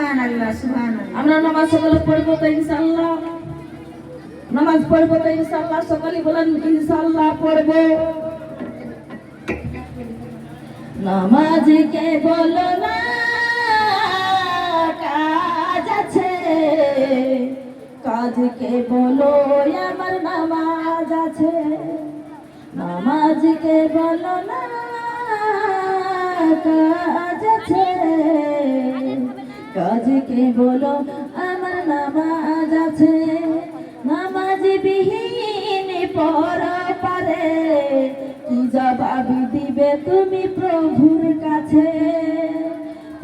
সুবহানাল্লাহ সুবহানাল্লাহ। আমরা নামাজ সকলে পড়বো তো ইনশাআল্লাহ, নামাজ পড়বো তো ইনশাআল্লাহ, সকলে বলেন ইনশাআল্লাহ পড়বো। নামাজ কে বলো না কাজ আছে, কাজকে বলো আমার নামাজ আছে। নামাজকে বলো না কাজ আছে, কাজকে বলো আমার নামাজ আছে। নামাজ বিহীন পর পারে কি জবাব দিবে তুমি প্রভুর কাছে?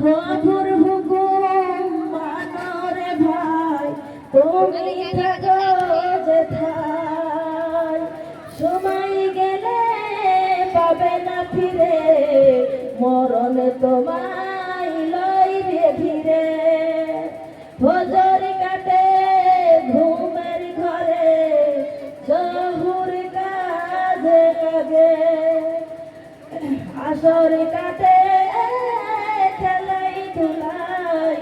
প্রভুর হুকুম মানো রে ভাই, তুমি থাকো যেথায়। সময় গেলে পাবে না ফিরে, মরণ তোমায় লইবে ধীরে। ফজর কাটে ঘুমের ঘরে, জহুর কাজে কাজে। আসর কাটে খেলাই ধুলাই,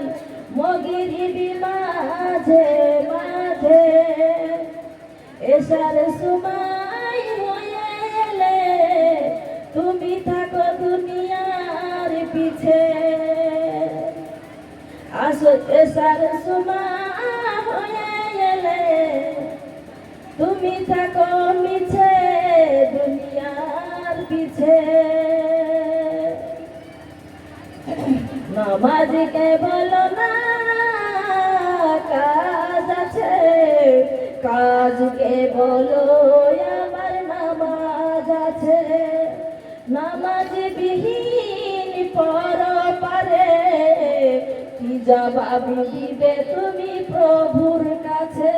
মগরিবি মাঝে মাঝে। এশার সময় হয়ে এলে তুমি থাকো দুনিয়ার পিছে। এশার সময় হয়ে এলে তুমি থাকো মিছে দুনিয়ার পিছে। নামাজকে বলো না কাজ আছে, কাজকে বলো আমার নামাজ আছে। নামাজ বিহীন পর পারে কি জবাব দিবে তুমি প্রভুর কাছে?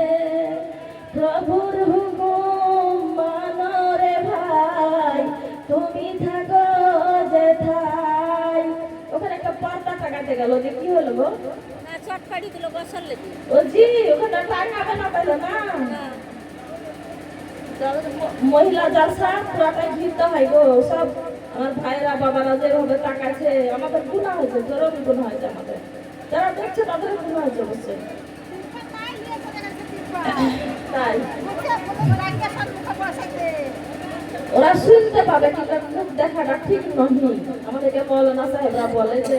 প্রভুর হুকুম মানো রে ভাই, তুমি থাকো যেথায়। ওখানে একটা পাতা টাকাতে গেল যে কি হলো গো? চটকাড়ি দিল বছর লেগে। ও জি ওখানে টাকা না পেল না, মহিলা জালসা পুরাটাই ঘিরতে হয় গো। সব আমার ভাইরা বাবারা যেভাবে তাকাচ্ছে, আমাদের গুনাহ হয়েছে, জরুরি গুনাহ হয়েছে আমাদের। যারা দেখছে তাদের গুনাহ হয়েছে অবশ্যই। তাই ওরা শুনতে পাবে কিন্তু মুখ দেখাটা ঠিক নহি। আমাদেরকে মৌলানা সাহেবরা বলে যে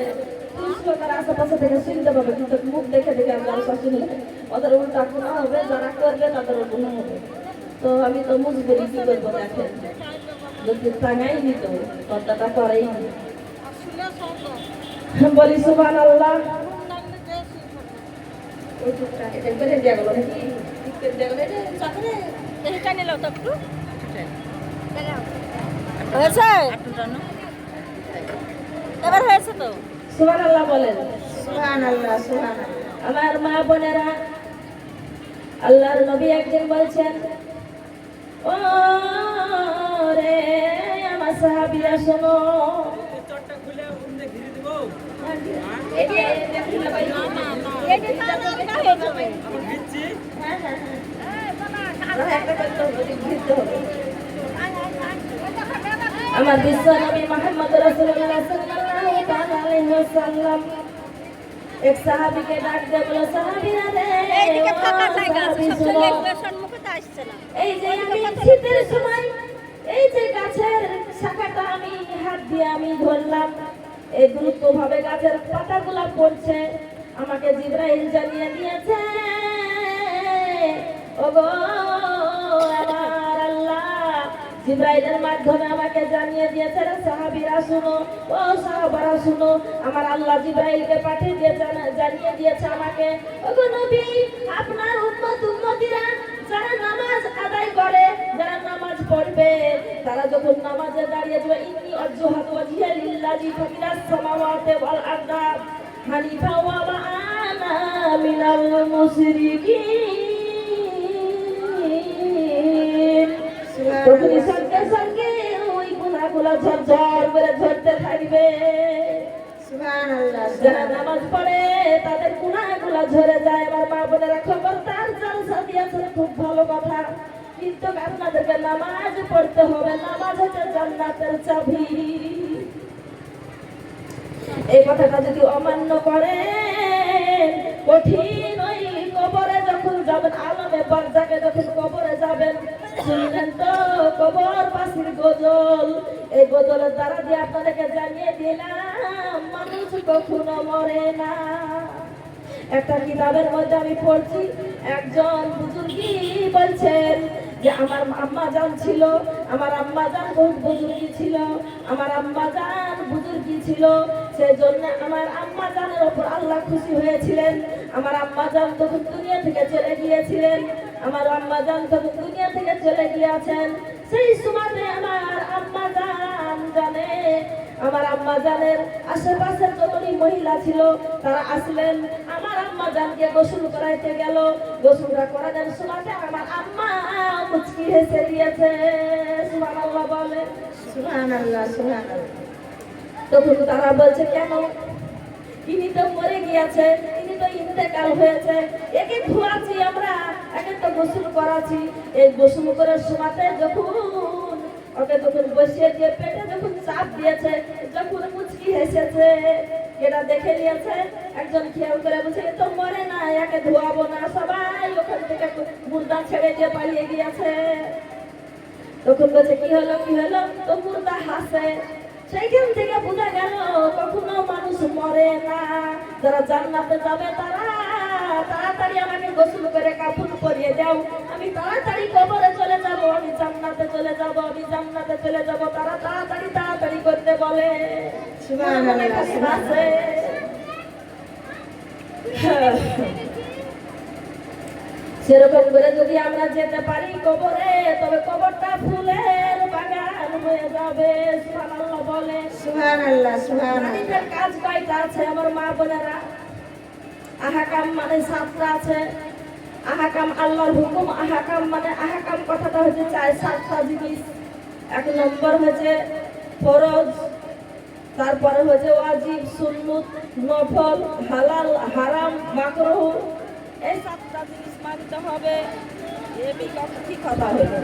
তারা আশেপাশে থেকে শুনতে পাবে, কিন্তু মুখ দেখে দেখে আমরা শুনলে ওদের উল্টা গুনাহ হবে, যারা করবে তাদের গুনাহ হবে। তো আমি তো মজবুরি কি করবো দেখেন, যদি টাঙাই নিত কথাটা করেই বলি সুবহানাল্লাহ। এবার হয়েছে তো সুবহানাল্লাহ বলেন। সুবহানাল্লাহ সুবহানাল্লাহ। আমার মা বোনেরা, আল্লাহর নবী একদিন বলছেন, ও রে আমার সাহাবীরা শোনো। আমার বিশ্ব নবী মুহাম্মদ রাসূলুল্লাহ সাল্লাল্লাহু আলাইহি ওয়াসাল্লাম এক সাহাবীকে ডাক দিয়ে বলে, সাহাবীরা রে, এইদিকে ফাঁকা জায়গা আছে, সব জায়গায় সম্মুখে আসছে না। এই যে আমি শীতের সময় এই যে গাছের শাখাটা আমি হাত দিয়ে আমি ধরলাম, এই দ্রুতভাবে গাছের পাতাগুলা পড়ছে, আমাকে জিবরাইল জানিয়ে দিয়েছে, ওগো আমার আল্লাহ জিবরাইলের মাধ্যমে আমাকে জানিয়ে দিয়েছে, সাহাবীরা শুনো, ও সাহাবারা শুনো, আমার আল্লাহ জিবরাইলকে পাঠিয়ে দিয়েছে, জানিয়ে দিয়েছে আমাকে, ওগো নবী আপনার উম্মতিরা যারা নামাজ আদায় করে, যারা নামাজ পড়বে, তারা যখন নামাজে দাঁড়িয়ে যাবে, ইন্নী ওয়াজহাতু ওয়াজহিয়া লিল্লাযী ফাতিরাস সামাওয়াতি ওয়াল আরদা হানিফা ওয়া মা আনা মিনাল মুশরিকিন। তখনই সঙ্গে সঙ্গে ওই গুনাহগুলো ঝরঝর করে ঝরতে থাকবে। সুবহানাল্লাহ। যারা নামাজ পড়ে তাদের গুনাহগুলো ঝরে যায়। আমার মা বোনেরা খবরদার, জালসা দিয়েছে খুব ভালো কথা, কিন্তু আপনাদেরকে নামাজ পড়তে হবে। নামাজ হচ্ছে জান্নাতের চাবি। এই কথাটা যদি অমান্য করেন কঠিন ওই কবরে যখন যাবেন, আলমে বারজাকে যখন কবরে যাবেন, শুনলেন তো কবরবাসীর গজল। এই গজলের দ্বারা দিয়ে আপনাদেরকে জানিয়ে দিলাম মানুষ কখনো মরে না। একটা কিতাবের মধ্যে আমি পড়ছি, একজন বুজুর্গি বলছেন যে আমার আম্মা জান ছিল, আমার আম্মা জান বহুত বুজুর্গি ছিল, আমার আম্মা জান বুজুর্গি ছিল, সেজন্য আমার আম্মা জানের ওপর আল্লাহ খুশি হয়েছিলেন। আমার আম্মা জান তখন দুনিয়া থেকে চলে গিয়েছিলেন, আমার আম্মা জান তখন দুনিয়া থেকে চলে গিয়েছেন। সেই সময়তে আমার আম্মা জান জানে, আমার আম্মা জানের আশেপাশের যতই মহিলা ছিল তারা আসলেন, আমার আম্মা জানকে গোসল করাইতে গেল। গোসলটা করানোর সময়তে আমার আম্মা মুচকি হেসে দিয়েছে। সুবহানাল্লাহ বলে, সুবহানাল্লাহ, সুবহানাল্লাহ। তখন তারা বলছে কেন? ইনি তো মরে গিয়েছে, ইনি তো ইন্তেকাল হয়েছে, একে ধোয়াছি আমরা, একে তো গোসল করাছি। এই গোসল করার সময়তে যখন ওকে তখন বসিয়ে দিয়ে পেটে যখন চাপ দিয়েছে, যখন মুচকি হেসেছে, এটা দেখে নিয়েছে। একজন খেয়াল করে বলছে এ তো মরে না, একে ধোয়াবো না, সবাই ওখান থেকে মুর্দা ছেড়ে দিয়ে পালিয়ে গিয়েছে। তখন বলছে কি হলো কি হলো, তো মুর্দা হাসে। সেইখান থেকে বোঝা গেল কখনো মানুষ মরে না। যারা জান্নাতে যাবে তারা তাড়াতাড়ি আমাকে গোসল করে কাফন পরিয়ে দাও, আমি তাড়াতাড়ি কবরে চলে যাব, আমি জান্নাতে চলে যাব, আমি জান্নাতে চলে যাব। তারা তাড়াতাড়ি তাড়াতাড়ি করতে বলে। সুবহানাল্লাহ। সেরকম করে যদি আমরা যেতে পারি কবরে, তবে কবরটা ফুলের বাগান হয়ে যাবে। সুবহানাল্লাহ বলে, সুবহানাল্লাহ, সুবহানাল্লাহ। নারীদের কাজ কয়টা আছে আমার মা বোনেরা? আহাকাম মানে 7টা আছে। আহাকাম আল্লাহর হুকুম, আহাকাম মানে আহাকাম কথাটা হচ্ছে 7টা জিনিস। 1 নম্বর হচ্ছে ফরজ, তারপরে হচ্ছে ওয়াজিব, সুন্নত, নফল, হালাল, হারাম, মাকরুহ। এই 7টা জিনিস মানতে হবে। এবি কি কথা হলো?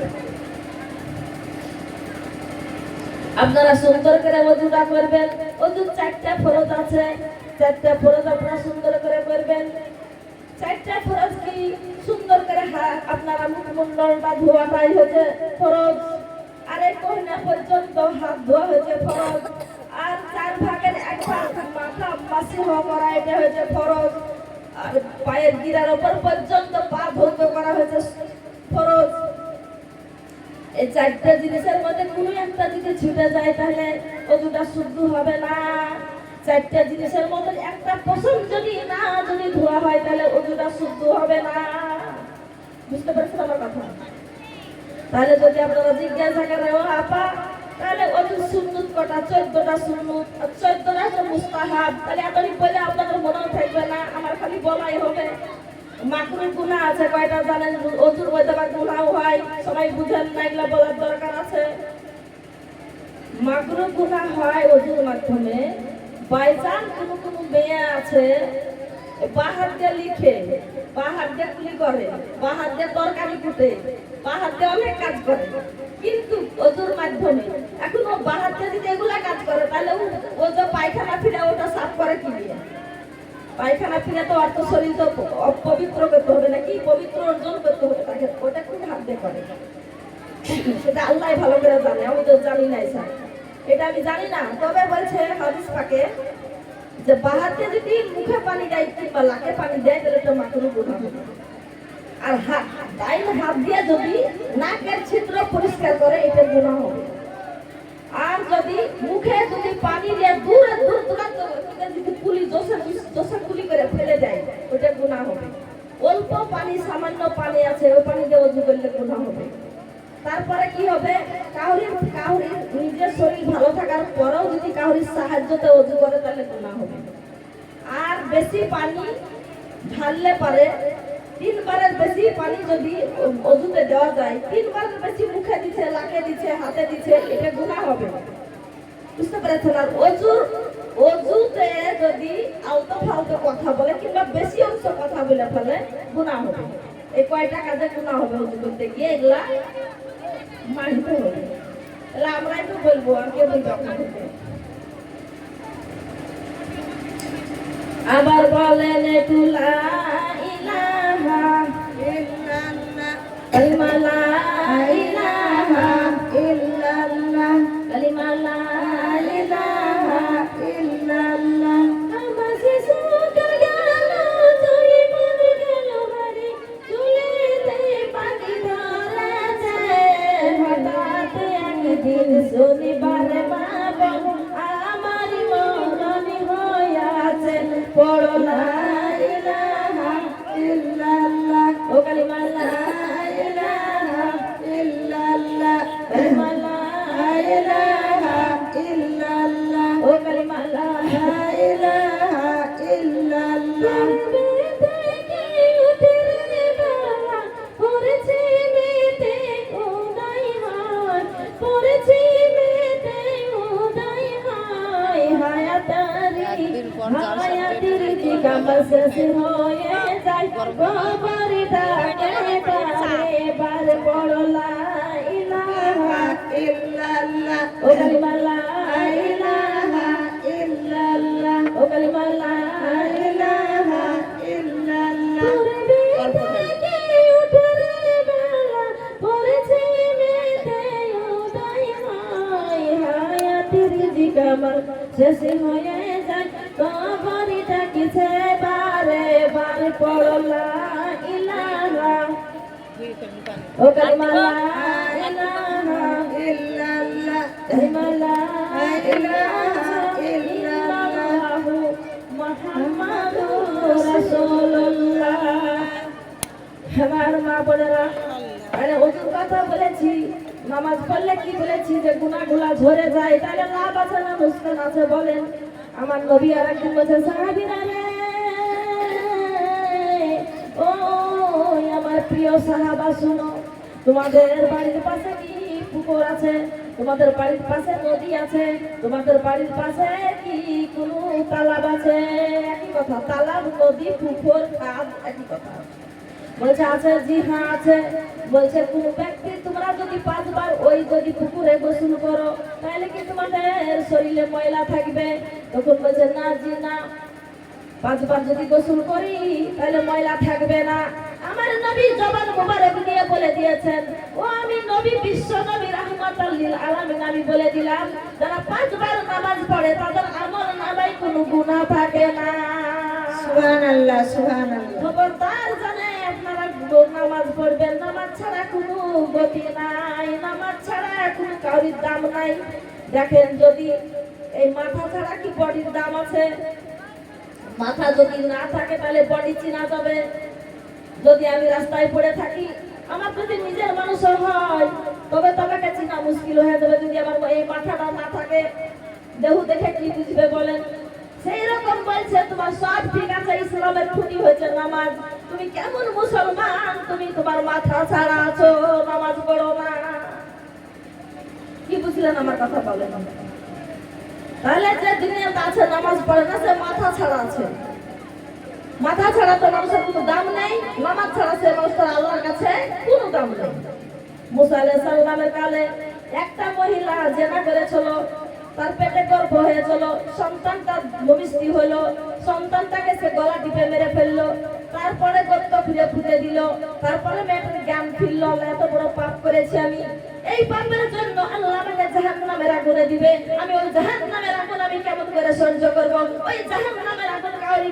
আপনারা সুন্দর করে ওযুটা করবেন। ওযুর 4টা ফরজ আছে, 4টা ফরজ আপনারা সুন্দর করে করবেন। 4টা ফরজ কি? সুন্দর করে আপনারা মুখমণ্ডলটা ধোয়াটাই হচ্ছে ফরজ, আর এই কহনা পর্যন্ত হাত ধোয়া হচ্ছে ফরজ, আর 4 ভাগের 1 ভাগ মাথা মাসিহ করা এটা হচ্ছে ফরজ, আর পায়ের গিরার উপর পর্যন্ত পা ধৌত করা হচ্ছে ফরজ। এই 4টা জিনিসের মধ্যে কোনো একটা যদি ছুটে যায় তাহলে ওযুটা শুদ্ধ হবে না। 4টা জিনিসের মধ্যে একটা পছন্দ যদি ধোয়া হয় তাহলে ওযুটা শুদ্ধ হবে না। বুঝতে পারছেন আমার কথা? তাহলে যদি আপনারা জিজ্ঞাসা করেন ও আপা তাহলে ওযুর সুন্নত কটা? 14টা সুন্নত আর 14টা হচ্ছে মুস্তাহাব। তাহলে এতদিন বলে আপনাদের মনেও থাকবে না, আমার খালি বলাই হবে। মাকরুহ গুনাহ আছে কয়টা জানেন? ওযুর মধ্যে বা গুনাহ হয়, সবাই বুঝেন না, এগুলা বলার দরকার আছে। মাকরুহ গুনাহ হয় ওযুর মাধ্যমে। বাইজান কোন মেয়ে আছে বাহার দিয়ে লিখে, বাহার দিয়ে কুলি করে, বাহার দিয়ে তরকারি কুটে, বাহার দিয়ে অনেক কাজ করে, কিন্তু ওযুর মাধ্যমে। এখন ও বাহার দিয়ে যদি এগুলা কাজ করে তাহলে ও যে পায়খানা ফিরে ওটা সাফ করে কি দিয়ে? পায়খানা ফিরে তো অর্থ শরীর তো পবিত্র করতে হবে নাকি? পবিত্র অর্জন করতে হবে তাকে। ওটা কোন হাত দিয়ে করে সেটা আল্লাহ ভালো করে জানে, আমি তো জানি না। এটা আমি জানি না। তবে বলছে হাদিস পাকে যে বাহাতে যদি মুখে পানি দেয় কিংবা লাকে পানি দেয় তাহলে তো মাকরুহ গুনাহ হবে। আর ডাইন হাত দিয়ে যদি নাকের ছিদ্র পরিষ্কার করে এটা গুনাহ হবে। আর যদি মুখে যদি পানি দিয়ে দূরে দূরান্ত যদি কুলি জোসা কুলি করে ফেলে দেয় ওটা গুনাহ হবে। অল্প পানি, সামান্য পানি আছে, ওই পানি দিয়ে ওযু করলে গুনাহ হবে। তারপরে কি হবে? কাউরির নিজের শরীর ভালো থাকার পরেও যদি কাউরির সাহায্যতে ওযু করে তাহলে গুনাহ হবে। আর বেশি পানি ঢাললে পারে 3 বারের বেশি পানি যদি ওযুতে দেওয়া যায়, 3 বারের বেশি মুখে দিচ্ছে, লাকে দিচ্ছে, হাতে দিচ্ছে, এটা গুনাহ হবে। বুঝতে পেরেছেন? আর ওযুতে যদি আলতো ফালতো কথা বলে কিংবা বেশি অংশ কথা বলে ফেলে গুনাহ হবে। এই কয়টা কাজে গুনাহ হবে ওযু করতে গিয়ে, এগুলা মানতে হবে। তাহলে আমরা একটু বলবো, আর কে বলবো আপনাদের? আবার বলেন তুলা কালিমা লা ইলাহা ইল্লাল্লাহ কালিমা লা ইলাহা ইল্লাল্লাহ আমাসি সুকা গেল তুই মনে গেল হারি চুলেতে পানি ধরেছে হঠাৎ একদিন শনিবার মা বাবা আমার মরণি হইয়াছে পড়ো লা ইলাহা ইল্লাল্লাহ ও কালিমা লা ইলাহা ইল্লাল্লাহ কালিমা লা ইলাহা ইল্লাল্লাহ ও কালিমা লা ইলাহা ইল্লাল্লাহ পড়েছি মেতে উদয় হয় পড়েছি মেতে উদয় হয় হায়াতের জিগামা শেষ হয়ে যায় কবরটাকে বারেবার পড়ো লা ইলাহা ইল্লাল্লাহ ও কালিমা লা ইলাহা ইল্লাল্লাহ ও কালিমা লা ইলাহা ইল্লাল্লাহ আমার শেষ হয়ে যায় কবরটা কিছে বারে বারে পড়ো লা ইলাহা ও কালিমা লা ইলাহা ইল্লাল্লাহ কালিমা লা ইলাহা ইল্লাল্লাহ মুহাম্মাদুর রাসূলুল্লাহ। আমার মা বোনেরা, আরে ওজুর কথা বলেছি, নামাজ পড়লে কি বলেছি যে গুনাহগুলো ঝরে যায়, তাহলে লাভ আছে না নুকসান আছে বলেন? আমার নবী আর একদিন বলছে সাহাবীরা রে, ও আমার প্রিয় সাহাবা শুনো, তোমাদের বাড়ির পাশে কি পুকুর আছে? তোমাদের বাড়ির পাশে নদী আছে? তোমাদের বাড়ির পাশে কি কোনো তালাব আছে? একই কথা, তালাব, নদী, পুকুর, খাদ একই কথা। বলছে আছে, জি হ্যাঁ আছে। বলছে কোন ব্যক্তি তোমরা যদি 5 বার ওই যদি পুকুরে গোসল করো তাহলে কি তোমাদের শরীরে ময়লা থাকবে? তখন বলছে না জি না, 5 বার যদি গোসল করি তাহলে ময়লা থাকবে না। আমার নবী জবান মোবারক দিয়ে বলে দিয়েছেন, ও আমি নবী, বিশ্ব নবী রাহমাতাল লিল আলামিন, আমি বলে দিলাম যারা 5 বার নামাজ পড়ে তাদের আমল নামায় কোনো গুনাহ থাকে না। সুবহানাল্লাহ সুবহানাল্লাহ। খবরদার জানে আপনারা নামাজ পড়বেন, নামাজ ছাড়া কোনো গতি নাই, নামাজ ছাড়া কোনো কাউরির দাম নাই। দেখেন যদি এই মাথা ছাড়া কি বডির দাম আছে? মাথা যদি না থাকে তাহলে বডি চিনা যাবে। যদি আমি রাস্তায় পড়ে থাকি, আমার যদি নিজের মানুষ হয় তবে তোমাকে চিনা মুশকিল হয়ে যাবে। যদি আমার এই মাথাটা না থাকে, দেহ দেখে কি বুঝবে বলেন? সেই রকম বলছে তোমার সব ঠিক আছে, ইসলামের খুঁটি হয়েছে নামাজ, তুমি কেমন মুসলমান, তুমি তোমার মাথা ছাড়া আছো, নামাজ পড়ো না। কি বুঝলেন আমার কথা বলেন? তাহলে যে দুনিয়াতে আছে নামাজ পড়ে না, সে মাথা ছাড়া আছে। মাথা ছাড়া তো মানুষের কোনো দাম নেই, নামাজ ছাড়া সে মানুষের আল্লাহর কাছে কোনো দাম নেই। মুসা আলাইহিস সালামের কালে একটা মহিলা জেনা করেছিল, তার পেটে গর্ভ হয়েছিল, সন্তানটা ভূমিষ্ঠ হলো, সন্তানটাকে সে গলা টিপে মেরে ফেললো, তারপরে গর্ত খুঁজে ফুটে দিল, তারপরে মেয়েটার জ্ঞান ফিরল, এত বড় পাপ করেছি আমি, এই পাপের জন্য আল্লাহ আমাকে জাহান্নামের আগুনে দিবে, আমি ওই জাহান্নামের আগুন আমি কেমন করে সহ্য করব? ওই জাহান্নামের আগুন কাউরি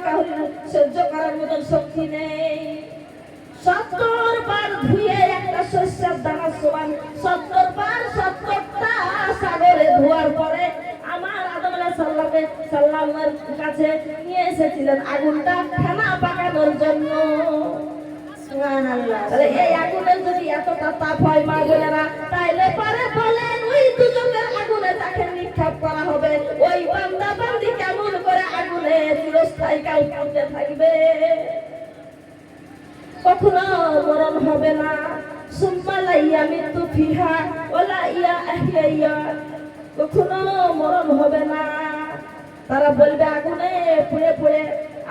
সহ্য করার মতন শক্তি নেই। 70 বার ধুয়ে একটা শস্যের দানা সমান 70 বার 70টা সাগরে ধোয়ার পরে আমার আদম আলাইহিস সালামের কাছে নিয়ে এসেছিলেন আগুনটা ফেনা পাকানোর জন্য। সুবহানাল্লাহ। তাহলে এই আগুনের যদি এতটা তাপ হয় মা বোনেরা, তাইলে পরে বলেন ওই দুজকের আগুনে তাকে নিক্ষেপ করা হবে, ওই বান্দা বান্দি কেমন করে আগুনে চিরস্থায়ী কাল করতে থাকবে? কখনো মরণ হবে না। সুম্মা লা ইয়ামিতু ফিহা ওয়ালা ইয়াহইয়া, কখনো মরণ হবে না। তারা বলবে আগুনে পুড়ে পুড়ে,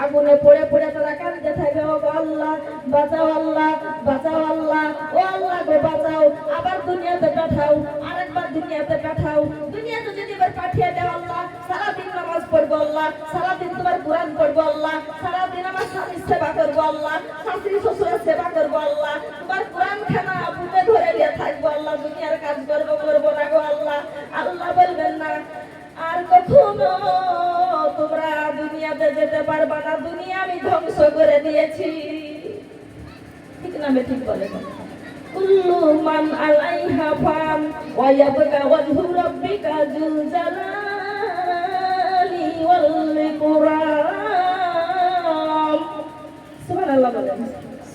আগুনে পড়ে পড়ে তারা কাঁদতে থাকবে, ও আল্লাহ বাঁচাও, আল্লাহ বাঁচাও, আল্লাহ ও আল্লাহ গো বাঁচাও, আবার দুনিয়াতে পাঠাও, আরেকবার দুনিয়াতে পাঠাও। দুনিয়াতে যদি এবার পাঠিয়ে দাও আল্লাহ, সারাদিন নামাজ পড়বো আল্লাহ, সারাদিন তোমার কোরআন পড়বো আল্লাহ, সারাদিন আমার স্বামীর সেবা করবো আল্লাহ, শাশুড়ি শ্বশুরের সেবা করবো আল্লাহ, তোমার কোরআন খানা কখনো তোমরা দুনিয়াতে যেতে পারবা না, দুনিয়া আমি ধ্বংস করে দিয়েছি। ঠিক না ঠিক বলে কুল্লু মান আলাইহা ফান ওয়া ইয়াবকা ওয়াজহু রাব্বিকা যুল জালালি ওয়াল ইকরাম। সুবহানাল্লাহ বলেন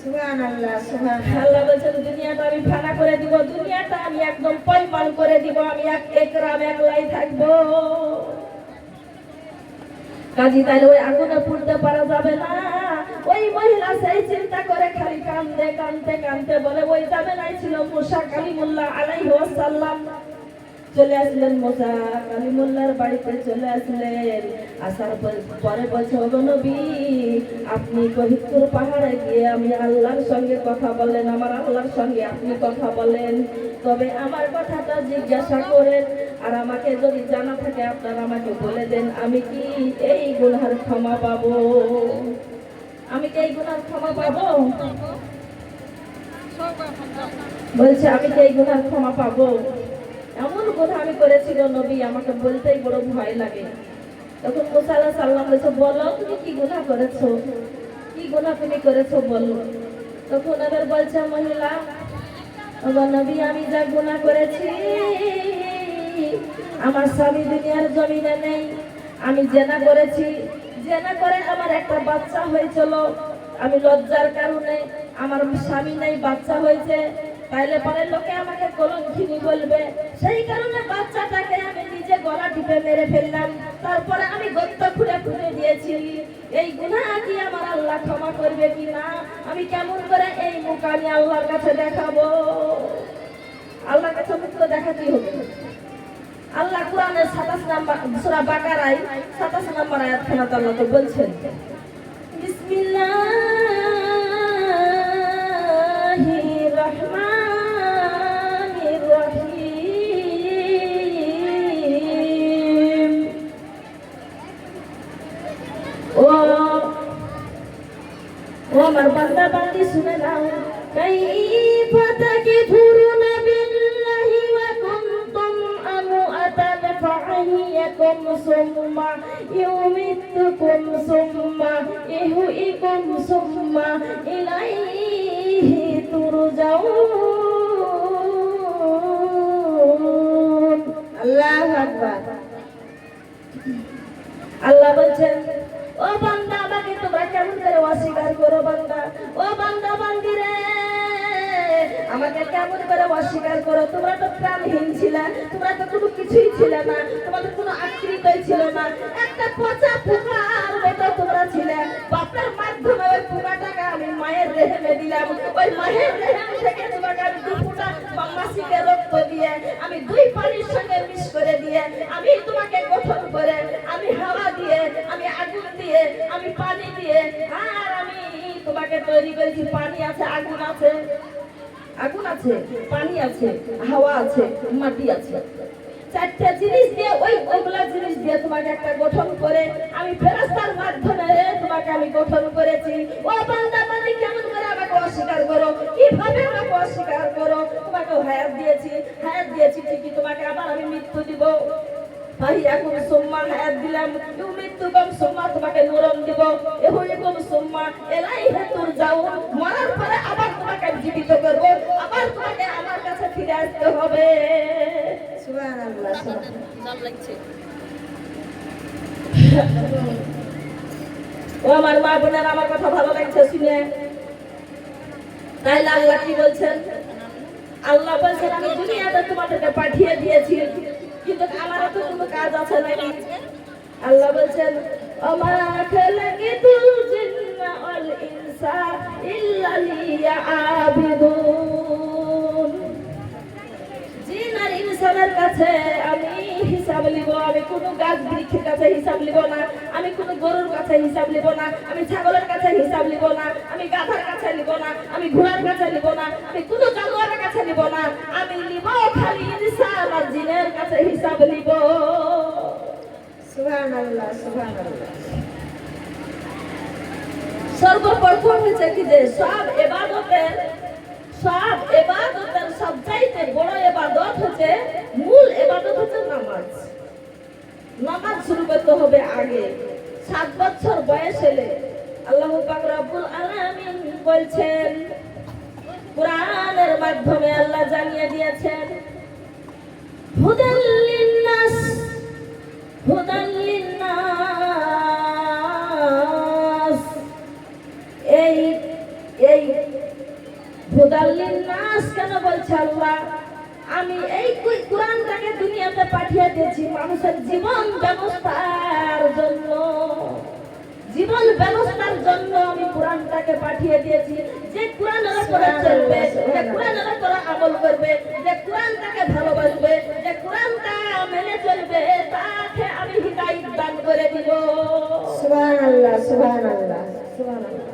সুবহানাল্লাহ সুবহানাল্লাহ। আল্লাহ বলেন দুনিয়াটা আমি ফানা করে দিব, দুনিয়াটা আমি একদম পয়পাল করে দিব, আমি একরাম একলাই থাকবো। কাজী তাইলে ওই আগুনে পুড়তে পারা যাবে না। ওই মহিলা সেই চিন্তা করে খালি কান্দে কান্দে কান্দে বলে ওই জামেলাই ছিল মুসা কালিমুল্লাহ আলাইহি ওয়াসাল্লাম। চলে আসলেন মুসা কালিমুল্লাহর বাড়িতে চলে আসলেন। আসার পরে বলছে ওগো নবী আপনি পবিত্র পাহাড়ে গিয়ে আমি আল্লাহর সঙ্গে কথা বলেন, আমার আল্লাহর সঙ্গে আপনি কথা বলেন, তবে আমার কথাটা জিজ্ঞাসা করেন আর আমাকে যদি জানা থাকে আপনারা আমাকে বলে দেন আমি কি এই গুনার ক্ষমা পাবো, আমি কি এই গুনার ক্ষমা পাবো? বলছে আমি কি এই গুনার ক্ষমা পাবো? এমন কথা আমি করেছিল নবী আমাকে বলতেই বড় ভয় লাগে। তখন মুসা আলাইহিস সালাম বলছে বলো তুমি কি গুনাহ করেছো, কি গুনাহ তুমি করেছো বলো। তখন আবার বলছে মহিলা ওগো নবী আমি যা গুনাহ করেছি, আমার স্বামী দুনিয়ার জমিনে নেই, আমি জেনা করেছি, জেনা করে আমার একটা বাচ্চা হয়েছিল, আমি লজ্জার কারণে আমার স্বামী নেই বাচ্চা হয়েছে, তাইলে পরে লোকে আমাকে কলঙ্কিনী বলবে, সেই কারণে বাচ্চাটাকে আমি নিজে গলা টিপে মেরে ফেললাম, তারপরে আমি গর্ত খুঁড়ে খুঁড়ে দিয়েছি। এই গুনাহ কি আমার আল্লাহ ক্ষমা করবে কিনা? আমি কেমন করে এই মুখ আমি আল্লাহর কাছে দেখাবো? আল্লাহর কাছে মুখ তো দেখাতেই হবে। আল্লাহ কোরআনের 27 নম্বর সূরা বাকারায় 27 নম্বর আয়াতখানা আল্লাহ তো বলছেন বিসমিল্লাহির রহমানির রহিম। ও আমার বান্দা বান্দি শুনে নাও, কাইফা তাকফুরুনা বিল্লাহি ওয়া কুনতুম আমওয়াতান ফাআহইয়াকুম সুম্মা ইউমিতুকুম সুম্মা ইহয়িকুম সুম্মা ইলাইহি তুরজাউন। আল্লাহু আকবার। আল্লাহ বলছেন ও বান্দা আমাকে তোমরা কেমন করে অস্বীকার করো, বান্দা ও বান্দা বান্দি রে আমাকে কেমন করে অস্বীকার করো? তোমরা তো প্রাণহীন ছিলে, তোমরা তো কোনো কিছুই ছিলে না, তোমাদের কোনো আকৃতিই ছিল না, একটা পচা পোকার মতো তোমরা ছিলে। বাপের মাধ্যমে ওই পোকাটাকে আমি মায়ের রেহেমে দিলাম, ওই মায়ের রেহেম থেকে তোমাকে আমি 2 ফোঁটা মাসিকে রক্ত দিয়ে আমি 2 পানির সঙ্গে মিক্স করে দিয়ে আমি তোমাকে গঠন করে আমি হাওয়া দিয়ে আমি আগুন দিয়ে আমি পানি দিয়ে আর আমি তোমাকে তৈরি করেছি। পানি আছে, আগুন আছে, আগুন আছে, পানি আছে, হাওয়া আছে, মাটি আছে, 4টা জিনিস দিয়ে ওইগুলা জিনিস দিয়ে তোমাকে একটা গঠন করে আমি ফেরেশতার মাধ্যমে তোমাকে আমি গঠন করেছি। ও বান্দা বান্দি কেমন করে আমাকে অস্বীকার করো? কিভাবে আমাকে অস্বীকার করো? তোমাকে হায়াত দিয়েছি, হায়াত দিয়েছি ঠিকই, তোমাকে আবার আমি মৃত্যু দিব। ফাহিয়াকুম সুম্মা হায়াত দিলাম, ইউমিতুকুম সুম্মা তোমাকে মরণ দিব, ইহয়িকুম সুম্মা ইলাইহি তুরজাউন। মরার পরে আবার তোমাকে জীবিত করব, আবার তোমাকে আমার কাছে ফিরে আসতে হবে। সুবহানাল্লাহ সুবহানাল্লাহ লাগছে। ও আমার মা বোনেরা আমার কথা ভালো লাগছে শুনে? তাইলে আল্লাহ কি বলছেন? আল্লাহ বলছেন আমি দুনিয়াতে তোমাদেরকে পাঠিয়ে দিয়েছি, কিন্তু আমার তো কোনো কাজ আছে নাকি? আল্লাহ বলছেন ওমা খালাকাতুল জিন্না ওয়াল ইনসা ইল্লা লিয়াবুদুন। জিন আর ইনসানের কাছে আমি হিসাব নিব, আমি কোনো গাছ বৃক্ষের কাছে হিসাব নিব না, আমি কোনো গরুর কাছে হিসাব নিব না, আমি ছাগলের কাছে হিসাব নিব না, আমি গাধার কাছে নিব না, আমি ঘোড়ার কাছে নিব না, আমি কোনো জানোয়ারের কাছে নিব না, আমি নিব খালি ইনসান আর জিনের কাছে হিসাব নিব। সুবহানাল্লাহ সুবহানাল্লাহ। সর্বপ্রথম হচ্ছে কি যে সব ইবাদতের সবচাইতে বড় ইবাদত হচ্ছে, মূল ইবাদত হচ্ছে নামাজ। নামাজ শুরু করতে হবে আগে। 7 বছর বয়স হলে আল্লাহ পাক রব্বুল আলামিন বলছেন, কোরআনের মাধ্যমে আল্লাহ জানিয়ে দিয়েছেন, হুদাল লিন্নাস, হুদাল লিন্নাস। এই এই হুদাল লিন্নাস কেন বলছে আল্লাহ? আমি এই কোরআনটাকে দুনিয়াতে পাঠিয়ে দিয়েছি মানুষের জীবন ব্যবস্থার জন্য। জীবন ব্যবস্থার জন্য আমি কোরআনটাকে পাঠিয়ে দিয়েছি। যে কোরআনের উপরে চলবে, যে কোরআনের উপরে আমল করবে, যে কোরআনটাকে ভালোবাসবে, যে কোরআনটা মেনে চলবে, তাকে আমি হিদায়াত দান করে দিব। সুবহানাল্লাহ, সুবহানাল্লাহ, সুবহানাল্লাহ।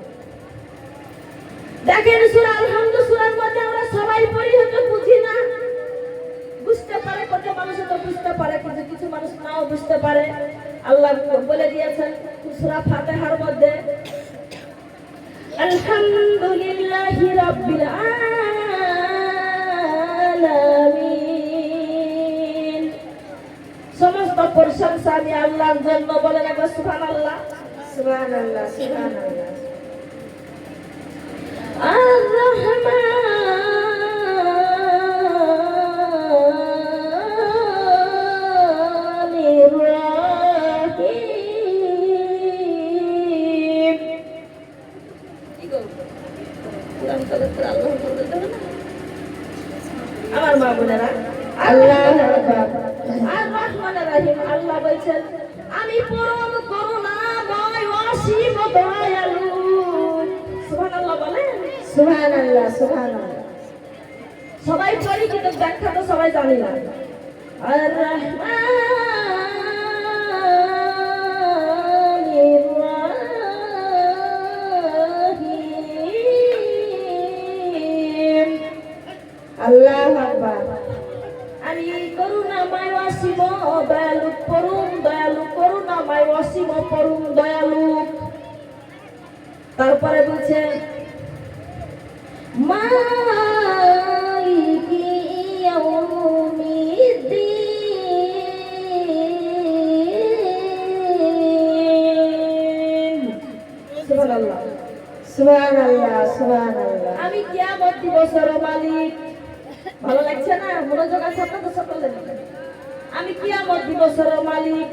দেখেন সূরা আল-হামদ সূরার মধ্যে আমরা সবাই পড়ি, হয়তো বুঝি না। বুঝতে পারে কত মানুষ তো বুঝতে পারে, কিন্তু কিছু মানুষ নাও বুঝতে পারে। আল্লাহ বলে দিয়েছেন সূরা ফাতিহার মধ্যে, আলহামদুলিল্লাহি রাব্বিল আলামিন। সমস্ত প্রশংসা আমি আল্লাহর জন্য। বলেন একবার সুবহানাল্লাহ, সুবহানাল্লাহ, সুবহানাল্লাহ। আর-রহমানির রহিম। আমার মা বোনেরা, আল্লাহু আকবার। আর-রহমানির রহিম। আল্লাহ বলছেন, আমি পরম করুণাময় অসীম দয়ালু। সুবহানাল্লাহ বলেন। সুবহানাল্লাহ, সুবহানাল্লাহ। সবাই পড়ি, কিন্তু ব্যাখ্যা তো সবাই জানি না। আর-রহমানির রহিম। আল্লাহু আকবার। আমি করুণাময় অসীম দয়ালু, পরম দয়ালু, করুণাময় অসীম পরম দয়ালু। তারপরে বলছে, মালিকি ইয়াউমিদ্দিন। সুবহানাল্লাহ, সুবহানাল্লাহ, সুবহানাল্লাহ। আমি কিয়ামত দিবসের মালিক। ভালো লাগছে না? মনোযোগ আছে আপনাদের সকলের? আমি কিয়ামত দিবসের মালিক,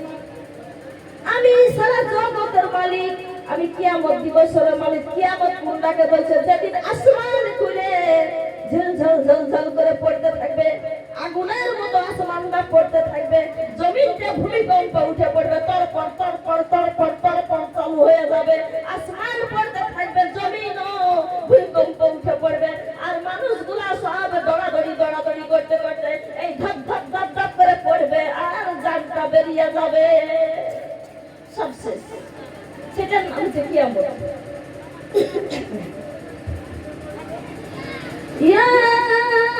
আমি সারা জগতের মালিক, আমি কিয়ামত দিবসের মালিক। কিয়ামত কোনটাকে বলছে? যেদিন আসমান খুলে ঝলঝল ঝলঝল করে পড়তে থাকবে, আগুনের মতো আসমানটা পড়তে থাকবে, জমিনটা ভূমিকম্প উঠে পড়বে, তড়পড় তড়পড় তড়পড় তড়পড় চালু হয়ে যাবে, আসমান পড়তে থাকবে, জমিনও ভূমিকম্প উঠে পড়বে, আর মানুষগুলা সব দৌড়াদৌড়ি দৌড়াদৌড়ি করতে করতে এই ধপ ধপ ধপ ধপ করে পড়বে, আর জানটা বেরিয়ে যাবে, সব শেষ। সেটার নাম হচ্ছে কিয়ামত।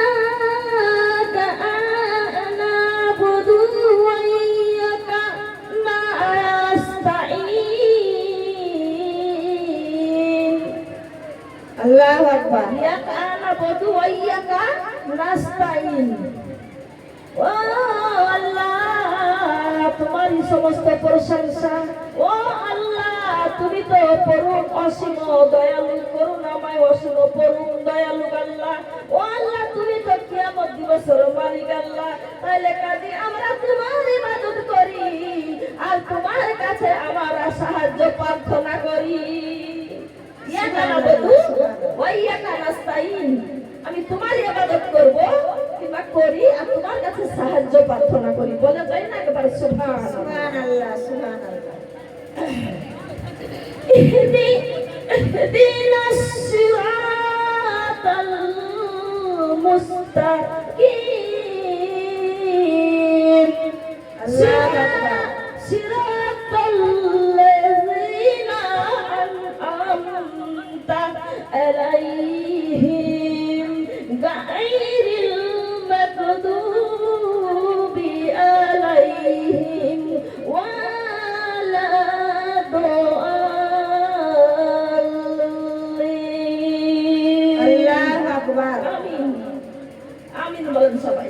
ইয়াকা না'বুদু ওয়া ইয়াকা নাস্তাঈন। আল্লাহু আকবার। ইয়াকা না'বুদু ওয়া ইয়াকা নাস্তাঈন। ও আল্লাহ, তোমারই সমস্ত প্রশংসা। ও আল্লাহ, তুমি তো পরম অসীম দয়ালু, করুণাময় অসীম পরম দয়ালু আল্লাহ। ও আল্লাহ, তুমি তো কিয়ামত দিবসের মালিক আল্লাহ। তাইলে কাজী আমরা তোমার ইবাদত করি, আর তোমার কাছে আমরা সাহায্য প্রার্থনা করি। ইয়াকা না'বুদু ওয়া ইয়াকা নাস্তাঈন। আমি তোমার ইবাদত করব কিংবা করি, আর তোমার কাছে সাহায্য প্রার্থনা করি। বলা যায় না একেবারে? সুবহানাল্লাহ, সুবহানাল্লাহ, সুবহানাল্লাহ। ইহদিনাস সিরাতাল মুস্তাকিম। আল্লাহু আকবার। সিরাতাল লাযিনা আন'আমতা আলাইহিম গায়রিল মাগদুবি আলাইহিম ওয়ালা দাল্লিন। আল্লাহু আকবার। আমিন, আমিন বলেন সবাই।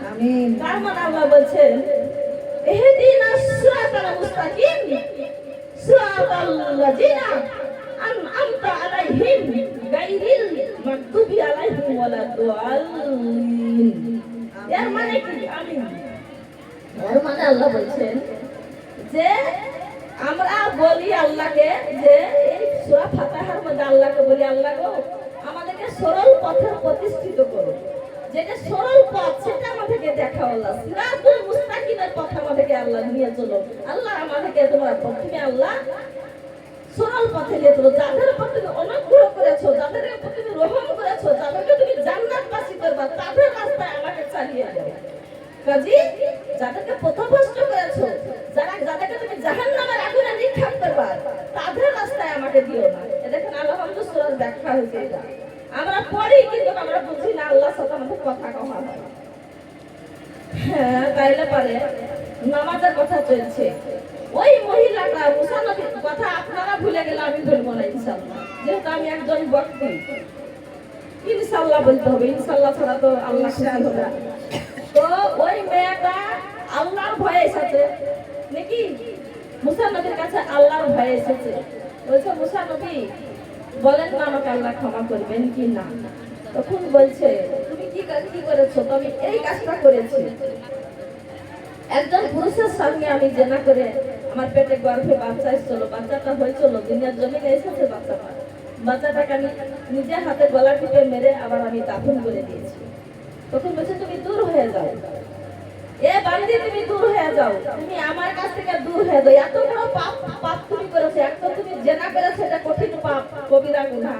আমিন। তার মানে আল্লাহ বলছেন, ইহদিনাস সিরাতাল মুস্তাকিম সিরাতাল লাযিনা আন'আমতা আলাইহিম গায়রিল মাগদুবি আলাইহিম ওয়ালাদ-দাল্লিন। এর মানে কি? আমিন। এর মানে আল্লাহ বলছেন যে আমরা বলি আল্লাহকে যে এই সূরা ফাতিহার মধ্যে আল্লাহকে বলি, আল্লাহ গো আমাদেরকে সরল পথে প্রতিষ্ঠিত করো, যেটা সরল পথ সেটা আমাদেরকে দেখাও। আল্লাহ সিরাতুল মুস্তাকিমের পথ আমাদেরকে আল্লাহ নিয়ে চলো। আল্লাহ আমাদেরকে তোমরা প্রথমে আল্লাহ সরল পথে নিয়ে চলো। যাদের উপর তুমি অনুগ্রহ করেছো, যাদের উপর তুমি রহম করেছো, যাদেরকে তুমি জান্নাতবাসী করবা, তাদের রাস্তায় আমাকে চালিয়ে দাও। কাজী যাদেরকে পথভ্রষ্ট করেছো, যাদেরকে তুমি জাহান্নামের আগুনে নিক্ষেপ করবা, তাদের রাস্তায় আমাকে দিও না। দেখেন আলহামদুলিল্লাহ সূরার ব্যাখ্যা হয়েছে এটা। আমরা পড়ি কিন্তু আমরা বুঝি না আল্লাহর সাথে আমাদের কথা কওয়া হয়। হ্যাঁ, তাইলে পারে নামাজের কথা চলছে। ওই মহিলাটা মুসা নবীর কথা আপনারা ভুলে গেলে আমি ভুলবো না ইনশাআল্লাহ, যেহেতু আমি একজন বক্তি। ইনশাআল্লাহ বলতে হবে, ইনশাআল্লাহ ছাড়া তো আল্লাহ খুশি হবে না। তো ওই মেয়েটা আল্লাহর ভয়ে এসেছে নাকি? মুসা নবীর কাছে আল্লাহর ভয়ে এসেছে। বলছে মুসা নবী বলেন না আমাকে আল্লাহ ক্ষমা করবেন কি না। তখন বলছে তুমি কি করেছো? তো আমি এই কাজটা করেছি, একজন পুরুষের সঙ্গে আমি জেনা করে আমার পেটে গর্ভে বাচ্চা এসেছিল, বাচ্চাটা হয়েছিল, দুনিয়ার জমিনে এসেছে বাচ্চাটাকে আমি নিজের হাতে গলা টিপে মেরে আবার আমি দাফন করে দিয়েছি। তখন বলছে তুমি দূর হয়ে যাও, এ বান্দি তুমি দূর হয়ে যাও, তুমি আমার কাছ থেকে দূর হয়ে যাও। এত বড় পাপ তুমি করেছো, এক তো তুমি জেনা করেছো, এটা কঠিন পাপ, কবিরা গুনাহ।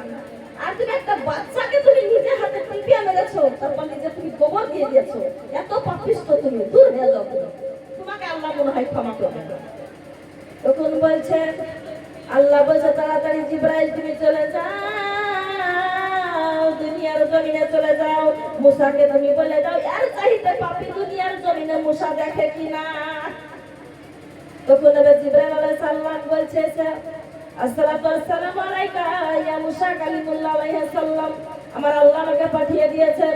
আর তুমি একটা বাচ্চাকে তুমি নিজের হাতে টিপে মেরেছো, তারপর নিজে তুমি গোবর দিয়ে দিয়েছো। এত পাপিষ্ট তুমি, দূর হয়ে যাও, তোমাকে আল্লাহ মনে হয় ক্ষমা করবে না। তখন বলছে আল্লাহ বলছে তাড়াতাড়ি জিবরাইল তুমি চলে যাও, দুনিয়ার জমিনে চলে যাও, মুসাকে তুমি বলে দাও এর চাইতে পাপী দুনিয়ার জমিনে মুসা দেখে কিনা। তখন নবী জিবরাইল আলাইহিস সালাম বলছে আসসালাতু ওয়াসসালামু আলাইকা ইয়া মুসা কালিমুল্লাহ আলাইহিস সালাম, আমার আল্লাহ আমাকে পাঠিয়ে দিয়েছেন।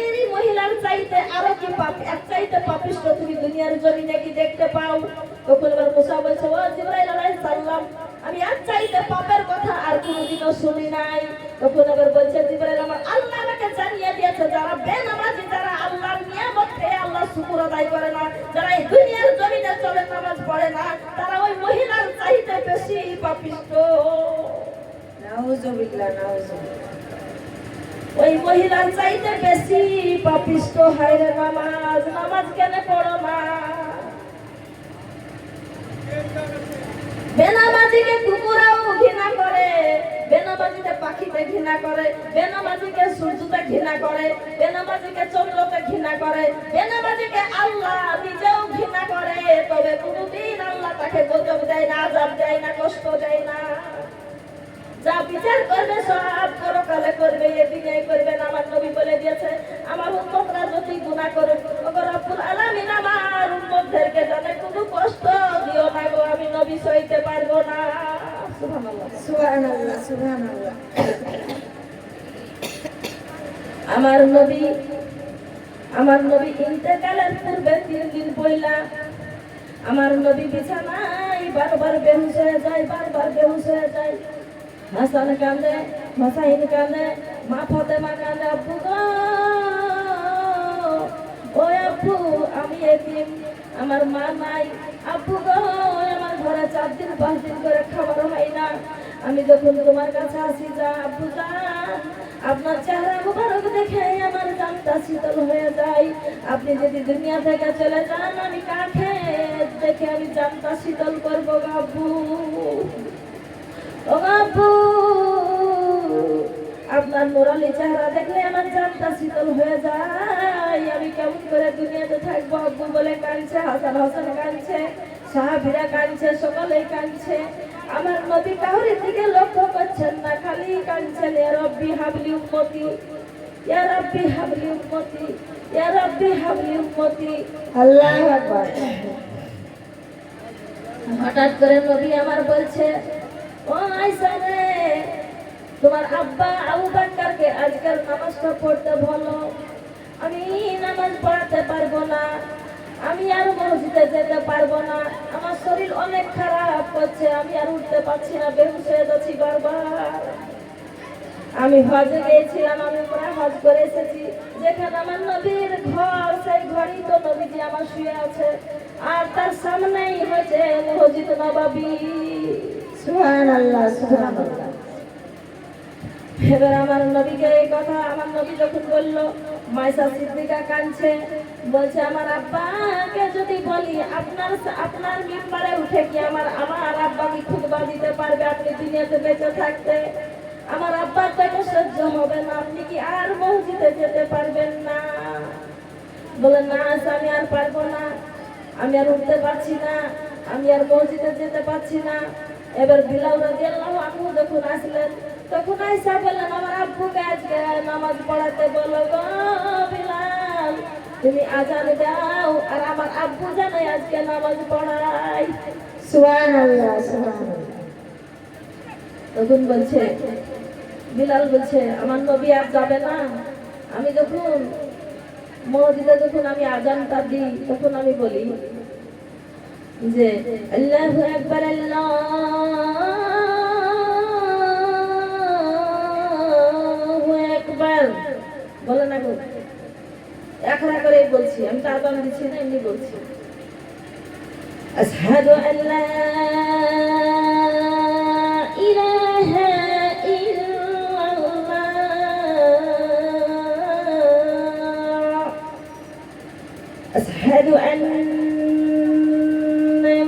এই মহিলার চাইতে আরো কি পাপ, এক চাইতে পাপিষ্ট তুমি দুনিয়ার জমিনে কি দেখতে পাও? তখন আবার মুসা বলছে ও জিবরাইল আলাইহিস সালাম আমি এক চাইতে পাপের কথা আর কোনোদিনও শুনি নাই। তখন আবার বলছে জিবরাইল আমার আল্লাহ আমাকে জানিয়ে দিয়েছে যারা বেনামাজি, যারা আল্লাহর নিয়ামত পেয়ে আল্লাহ শুকর আদায় করে না, যারা এই দুনিয়ার জমিনে চলে নামাজ পড়ে না, তারা ওই মহিলার চাইতে বেশি পাপিষ্ট। নাউজুবিল্লাহ, নাউজুবিল্লাহ। ওই মহিলার চাইতে বেশি পাপিষ্ট হয় রে। নামাজ কেন পড়ো না? বেনামাজিকে কুকুরাও ঘৃণা করে, বেনামাজিকে পাখিতে ঘৃণা করে, বেনামাজিকে সূর্যতে ঘৃণা করে, বেনামাজিকে চন্দ্রতে ঘৃণা করে, বেনামাজিকে আল্লাহ নিজেও ঘৃণা করে। তবে কোনদিন আল্লাহ তাকে গজব দেয় না, আযাব দেয় না, কষ্ট দেয় না। যা বিচার করবে সব পরকালে করবে, এ দুনিয়ায় করবে না। আমার নবী বলে দিয়েছে আমার উম্মতরা যদি গুনাহ করে ওগো রব্বুল আলামিন আমার উম্মতদেরকে জানে কোনো কষ্ট দিও না গো, আমি নবী সইতে পারবো না। সুবহানাল্লাহ, সুবহানাল্লাহ, সুবহানাল্লাহ। আমার নবী ইন্তেকালের পূর্বে 3 দিন পয়লা আমার নবী বিছানায় বারবার বেহুশ হয়ে যায়, বারবার বেহুশ হয়ে যায়। হাসান কান্দে, হুসাইন কান্দে, মা ফাতেমা কান্দে, আব্বু গো ও আব্বু আমি এতিম, আমার মা নাই, আব্বু গো আমার ঘরে 4 দিন 5 দিন করে খাবার হয় না। আমি যখন তোমার কাছে আসি যা আব্বু জান আপনার চেহারা মুবারক দেখে আমার জানটা শীতল হয়ে যায়। আপনি যদি দুনিয়া থেকে চলে যান আমি কাকে দেখে আমি জানটা শীতল করবো আব্বু। ও আব্বু আপনার নুরালি চেহারা দেখলে আমার জানটা শীতল হয়ে যায়, আমি কেমন করে দুনিয়াতে থাকবো আব্বু বলে কাঁদছে। হাসান হাসান কাঁদছে, সাহাবীরা কাঁদছে, সকলেই কাঁদছে। আমার নবী কাউরি দিকে লক্ষ্য করছেন না, খালি কাঁদছেন ইয়া রাব্বি হাবলি উম্মতি, ইয়া রাব্বি হাবলি উম্মতি, ইয়া রাব্বি হাবলি উম্মতি। আল্লাহু আকবার। হঠাৎ করে নবী আমার বলছে ও আয়েশা রে তোমার আব্বা আবু বকরকে আজকাল নামাজটা পড়তে বলো, আমি নামাজ পড়াতে পারবো না। আমি আর মসজিদে যেতে পারবো না, আমার শরীর অনেক খারাপ করছে, আমি আর উঠতে পারছি না, বেহুশ হয়ে যাচ্ছি বারবার। আমি হজে গিয়েছিলাম, আমি প্রায় হজ করে এসেছি, যেখানে আমার নবীর ঘর, সেই ঘরেই তো নবীজি আমার শুয়ে আছে, আর তার সামনেই হয়েছে মসজিদ নববী। সুবহানাল্লাহ, সুবহানাল্লাহ। এবার আমার নবীকে এই কথা আমার নবী যখন বললো, মাইসা সিদ্দিকা কাঁদছে, বলছে আমার আব্বাকে যদি বলি আপনার মিম্বারে উঠে কি আমার আব্বা কি খুতবা দিতে পারবে আপনি দুনিয়াতে বেঁচে থাকতে? আমার আব্বার তো এটা সহ্য হবে না, আপনি কি আর মসজিদে যেতে পারবেন না? বলে না আমি আর পারবো না, আমি আর উঠতে পারছি না, আমি আর মসজিদে যেতে পারছি না। এবার বিলাল রাদিয়াল্লাহু আনহু যখন আসলেন, তখন আয়েশা বললেন আমার আব্বুকে আজকে নামাজ পড়াতে বলো গো বিলাল, তুমি আজান দাও আর আমার আব্বু জানে আজকে নামাজ পড়াই। সুবহানাল্লাহ, সুবহানাল্লাহ। তখন বলছে বিলাল, বলছে আমার নবী আর যাবে না, আমি যখন মসজিদে যখন আমি আজানটা দিই তখন আমি বলি যে আল্লাহু আকবার, আল্লাহু আকবার বলে না গো, একরা করে বলছি, আমি তো আজান দিচ্ছি না, এমনি বলছি আশহাদু আল্লা ইলাহা أشهد أن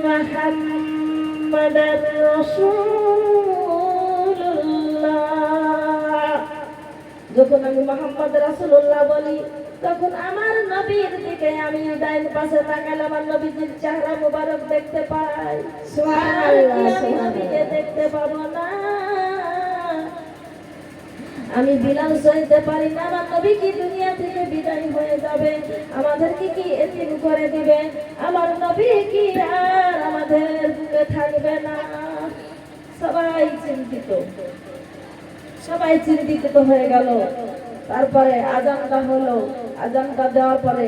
محمدا رسول الله। যখন আমি মুহাম্মদ রাসূলুল্লাহ বলি তখন আমার নবীর দিকে আমি ডাইন পাশে তাকালে আমার নবীজির চেহারা মোবারক দেখতে পাই। সুবহানাল্লাহ, আমি নবীকে দেখতে পাবো না, আমি বিলাল সইতে পারি না, আমার নবী কি দুনিয়া থেকে বিদায় হয়ে যাবে, আমাদেরকে কি এতিম করে দিবে, আমার নবী কি আর আমাদের বুকে থাকবে না। সবাই চিন্তিত হয়ে গেল। তারপরে আজানটা হলো, আজানটা দেওয়ার পরে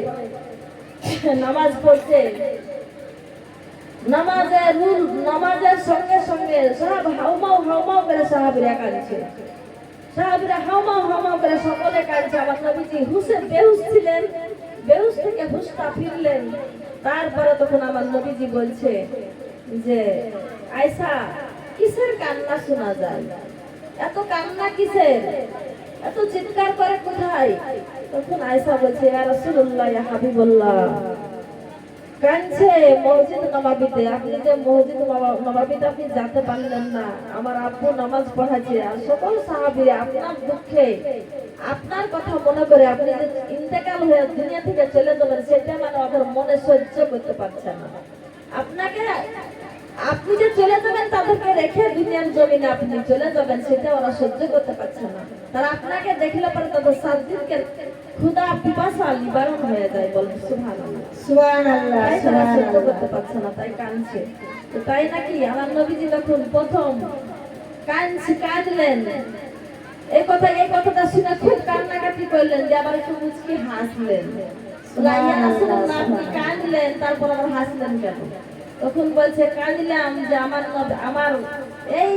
নামাজ পড়ছে, নামাজের সঙ্গে সঙ্গে সব হাউমাউ করে সাহাবীরা কাঁদছে, সাহাবীরা হাউমাউ করে সকলে কাঁদছে। আমার নবীজি হুশে বেহুশ ছিলেন, বেহুশ থেকে হুশটা ফিরলেন। তারপরে তখন আমার নবীজি বলছে যে আয়েশা, কিসের কান্না শোনা যায়, এত কান্না কিসের, এত চিৎকার করে কোথায়? তখন আয়েশা বলছে ইয়া রাসূলুল্লাহ, ইয়া হাবিবাল্লাহ, কাঁদছে মসজিদ নববীতে, আপনি যে মসজিদ নববীতে আপনি যেতে পারলেন না, আমার আব্বু নামাজ পড়াচ্ছে, আর সকল সাহাবীরা আপনার দুঃখে আপনার কথা মনে করে আপনি যে ইন্তেকাল হয়ে দুনিয়া থেকে চলে যাবেন, সেটা মানে ওদের মনে সহ্য করতে পারছে না। আপনি যে চলে যাবেন, তাদেরকে রেখে দুনিয়ার জমিনে আপনি চলে যাবেন, সেটা ওরা সহ্য করতে পারছে না। তারা আপনাকে দেখলে পরে তাদের 7 দিনকে ক্ষুধা পিপাসা নিবারণ হয়ে যায়। বলেন সুবহানাল্লাহ, সুবহানাল্লাহ, সহ্য করতে পারছে না, তাই কাঁদছে। তো তাই নাকি আমার নবীজি যখন প্রথম কাঁদলেন, এই কথাটা শুনে খুব কান্নাকাটি করলেন, যে আবার একটু মুচকি হাসলেন। আপনি কাঁদলেন, তারপর আবার হাসলেন কেন? তখন বলছে কাঁদলাম যে আমার এই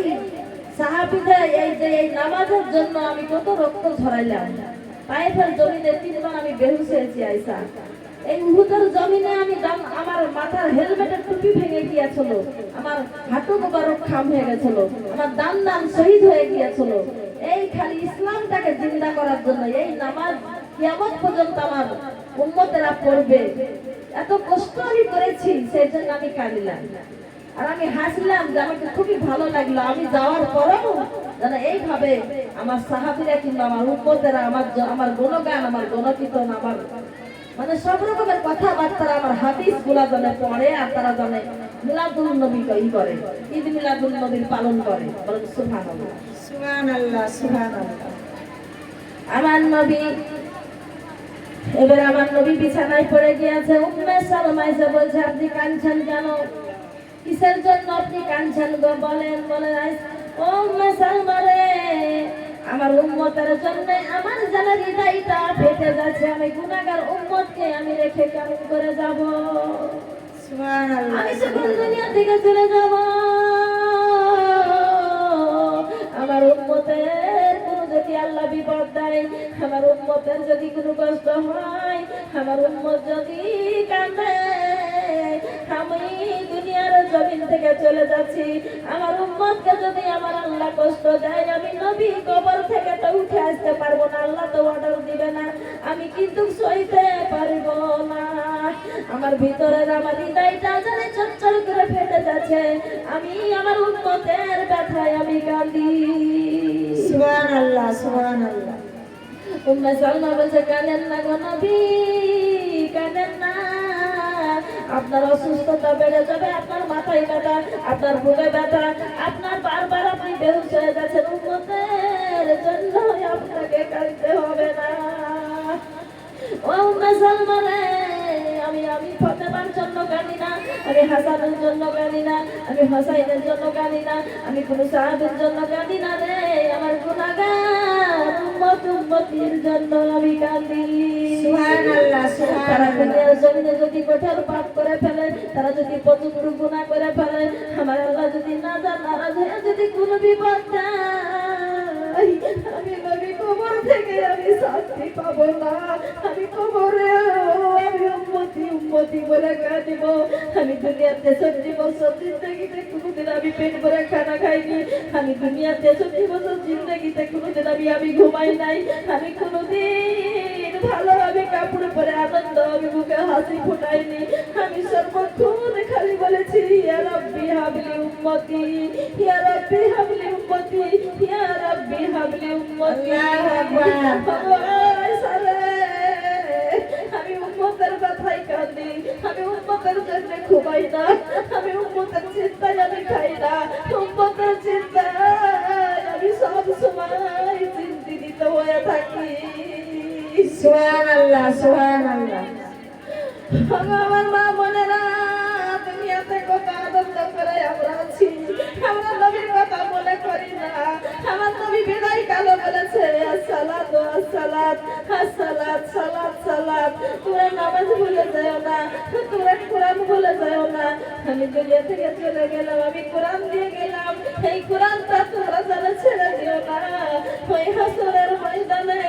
সাহাবীদের এই নামাজের জন্য আমি কত রক্ত ঝরাইলাম, তাইফের জমিনে 3 বার আমি বেহুশ হয়েছি আয়েশা, এই উহুদের জমিনে আমার মাথার হেলমেটের টুপি ভেঙে গিয়েছিল, আমার হাঁটু মোবারক খাম হয়ে গেছিল, আমার দান শহীদ হয়ে গিয়েছিল, এই খালি ইসলামটাকে জিন্দা করার জন্য এই নামাজ কিয়ামত পর্যন্ত আমার উম্মতেরা পড়বে, এত কষ্ট আমি করেছি, সেই জন্য আমি কাঁদলাম। আর আমি হাসলাম যে আমাকে খুবই ভালো লাগলো, আমি যাওয়ার পরেও যেন এইভাবে আমার সাহাবীরা কিংবা আমার উম্মতেরা আমার গুণগান, আমার গণকীর্তন, আমার মানে সব রকমের কথাবার্তা, আমার হাদিস গুলা জানে পড়ে, আর তারা জানে মিলাদুল নবী করে, ঈদ মিলাদুল নবীর পালন করে। বলেন সুবহানাল্লাহ, সুবহানাল্লাহ, সুবহানাল্লাহ। আমার নবী, এবার আমার নবী বিছানায় পড়ে গিয়েছে। উম্মে সালমা এসে বলছে আপনি কাঁদছেন কেন, কিসের জন্য আপনি কাঁদছেন গো, বলেন। ও উম্মে সালমা রে, আমার উম্মত উম্মতের জন্য আমার জানা হৃদয়টা ফেটে যাচ্ছে। আমি গুনাহগার উম্মতকে আমি রেখে কেমন করে যাব? সুবহানাল্লাহ আমি যখন দুনিয়া থেকে চলে যাব, আমার উম্মতের কোনো যদি আল্লাহ বিপদ দেয়, আমার উম্মতের যদি কোনো কষ্ট হয়, আমার উম্মত যদি কাঁদে, আমি দুনিয়ার জমিন থেকে চলে যাচ্ছি, আমার উম্মতকে যদি আমার আল্লাহ কষ্ট দেয়, আমি নবী কবর থেকে তো উঠে আসতে পারবো না, আল্লাহ তো অর্ডার দিবে না, আমি কিন্তু সইতে পারবো না। আমার ভিতরের আমার হৃদয়টা জানে চচ্চর করে ফেটে যাচ্ছে, আমি আমার উম্মতের ব্যথায় আমি কাঁদি। সুবহানাল্লাহ সুবহানাল্লাহ উম্মে সালমা বলছে, কাঁদেন না গো নবী, কাঁদেন না, আপনার অসুস্থতা বেড়ে যাবে, আপনার মাথায় ব্যথা, আপনার বুকে ব্যথা, আপনার বারবার আপনি বেহুশ হয়ে যাচ্ছেন, উম্মতের জন্য আপনাকে কাঁদতে হবে না। ও উম্মে সালমা রে, আমি ফাতেমার জন্য কাঁদি না, আমি হাসানের জন্য কাঁদি না, আমি হোসাইনের জন্য কাঁদি না, আমি কোন সাহাবীর জন্য কাঁদি না রে, আমার গুনাহগার উম্মতির জন্য আমি কাঁদি। সুবহানাল্লাহ তারা সুবহানাল্লাহ দুনিয়ার জমিনে যদি কঠোর পাপ করে ফেলে, তারা যদি প্রচুর গুনাহ করে ফেলে, আমার আল্লাহ যদি নারাজ হয়ে যদি কোনো বিপদ দেয়, আমি নবী কবর থেকে আমি শান্তি পাবো না, আমি কবরে আমি উম্মতি বলে কাঁদিব। আমি দুনিয়াতে 70 বছর জিন্দগিতে কোনোদিন আমি পেট ভরে খানা খাইনি, আমি দুনিয়াতে 70 বছর জিন্দগিতে কোনোদিন আমি ঘুমাই নাই, আমি কোনোদিন ভালোভাবে কাপড় পরে আনন্দ আমি মুখে হাসি ফুটাইনি, আমি সর্বক্ষণ খালি বলেছি ইয়া রাব্বি হাবলি উম্মতি, ইয়া রাব্বি হাবলি উম্মতি, ইয়া রাব্বি হাবলি উম্মতি। আল্লাহু আকবার। আমি উম্মতের ব্যথায় কাঁদি, আমি উম্মতের জন্য ঘুমাই না, আমি উম্মতের চিন্তায় আমি খাই না, উম্মতের চিন্তায় আমি সব সময় চিন্তিত হয়ে থাকি। সুবহানাল্লাহ সুবহানাল্লাহ আমার মা বোনেরা, দুনিয়াতে কত আনন্দ করে আমরা আছি, আমরা নবীর কথা মনে করি না। আমার নবী বিদায় কালে বলেছে আসসালাতু আসসালাত, আসসালাত সালাত সালাত, তোমরা নামাজ ভুলে যাও না, তোমরা কোরআন ভুলে যাও না। আমি দুনিয়া থেকে চলে গেলাম, আমি কোরআন দিয়ে গেলাম, এই কোরআনটা তোমরা যেন ছেড়ে দিও না। ওই হাসরের ময়দানে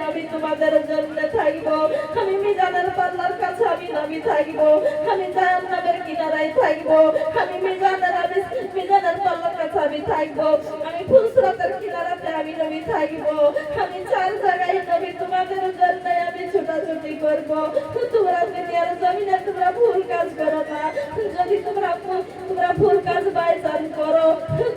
আমি তোমাদের জন্য থাকবো, আমি মিজানের পাল্লার কাছে আমি নবী থাকবো, আমি জাহান্নামের কিনারায় থাকবো, আমি মিজানের পাল্লার কাছে আমি থাকবো, আমি ফুলসরাতের কিনারাতে আমি নবী থাকবো, আমি 4 জায়গায় নবী তোমাদের জন্য আমি ছোটাছুটি করবো। তোমরা দুনিয়ার জমিনে তোমরা ভুল কাজ করো না, যদি তোমরা ভুল কাজ বাইচান করো,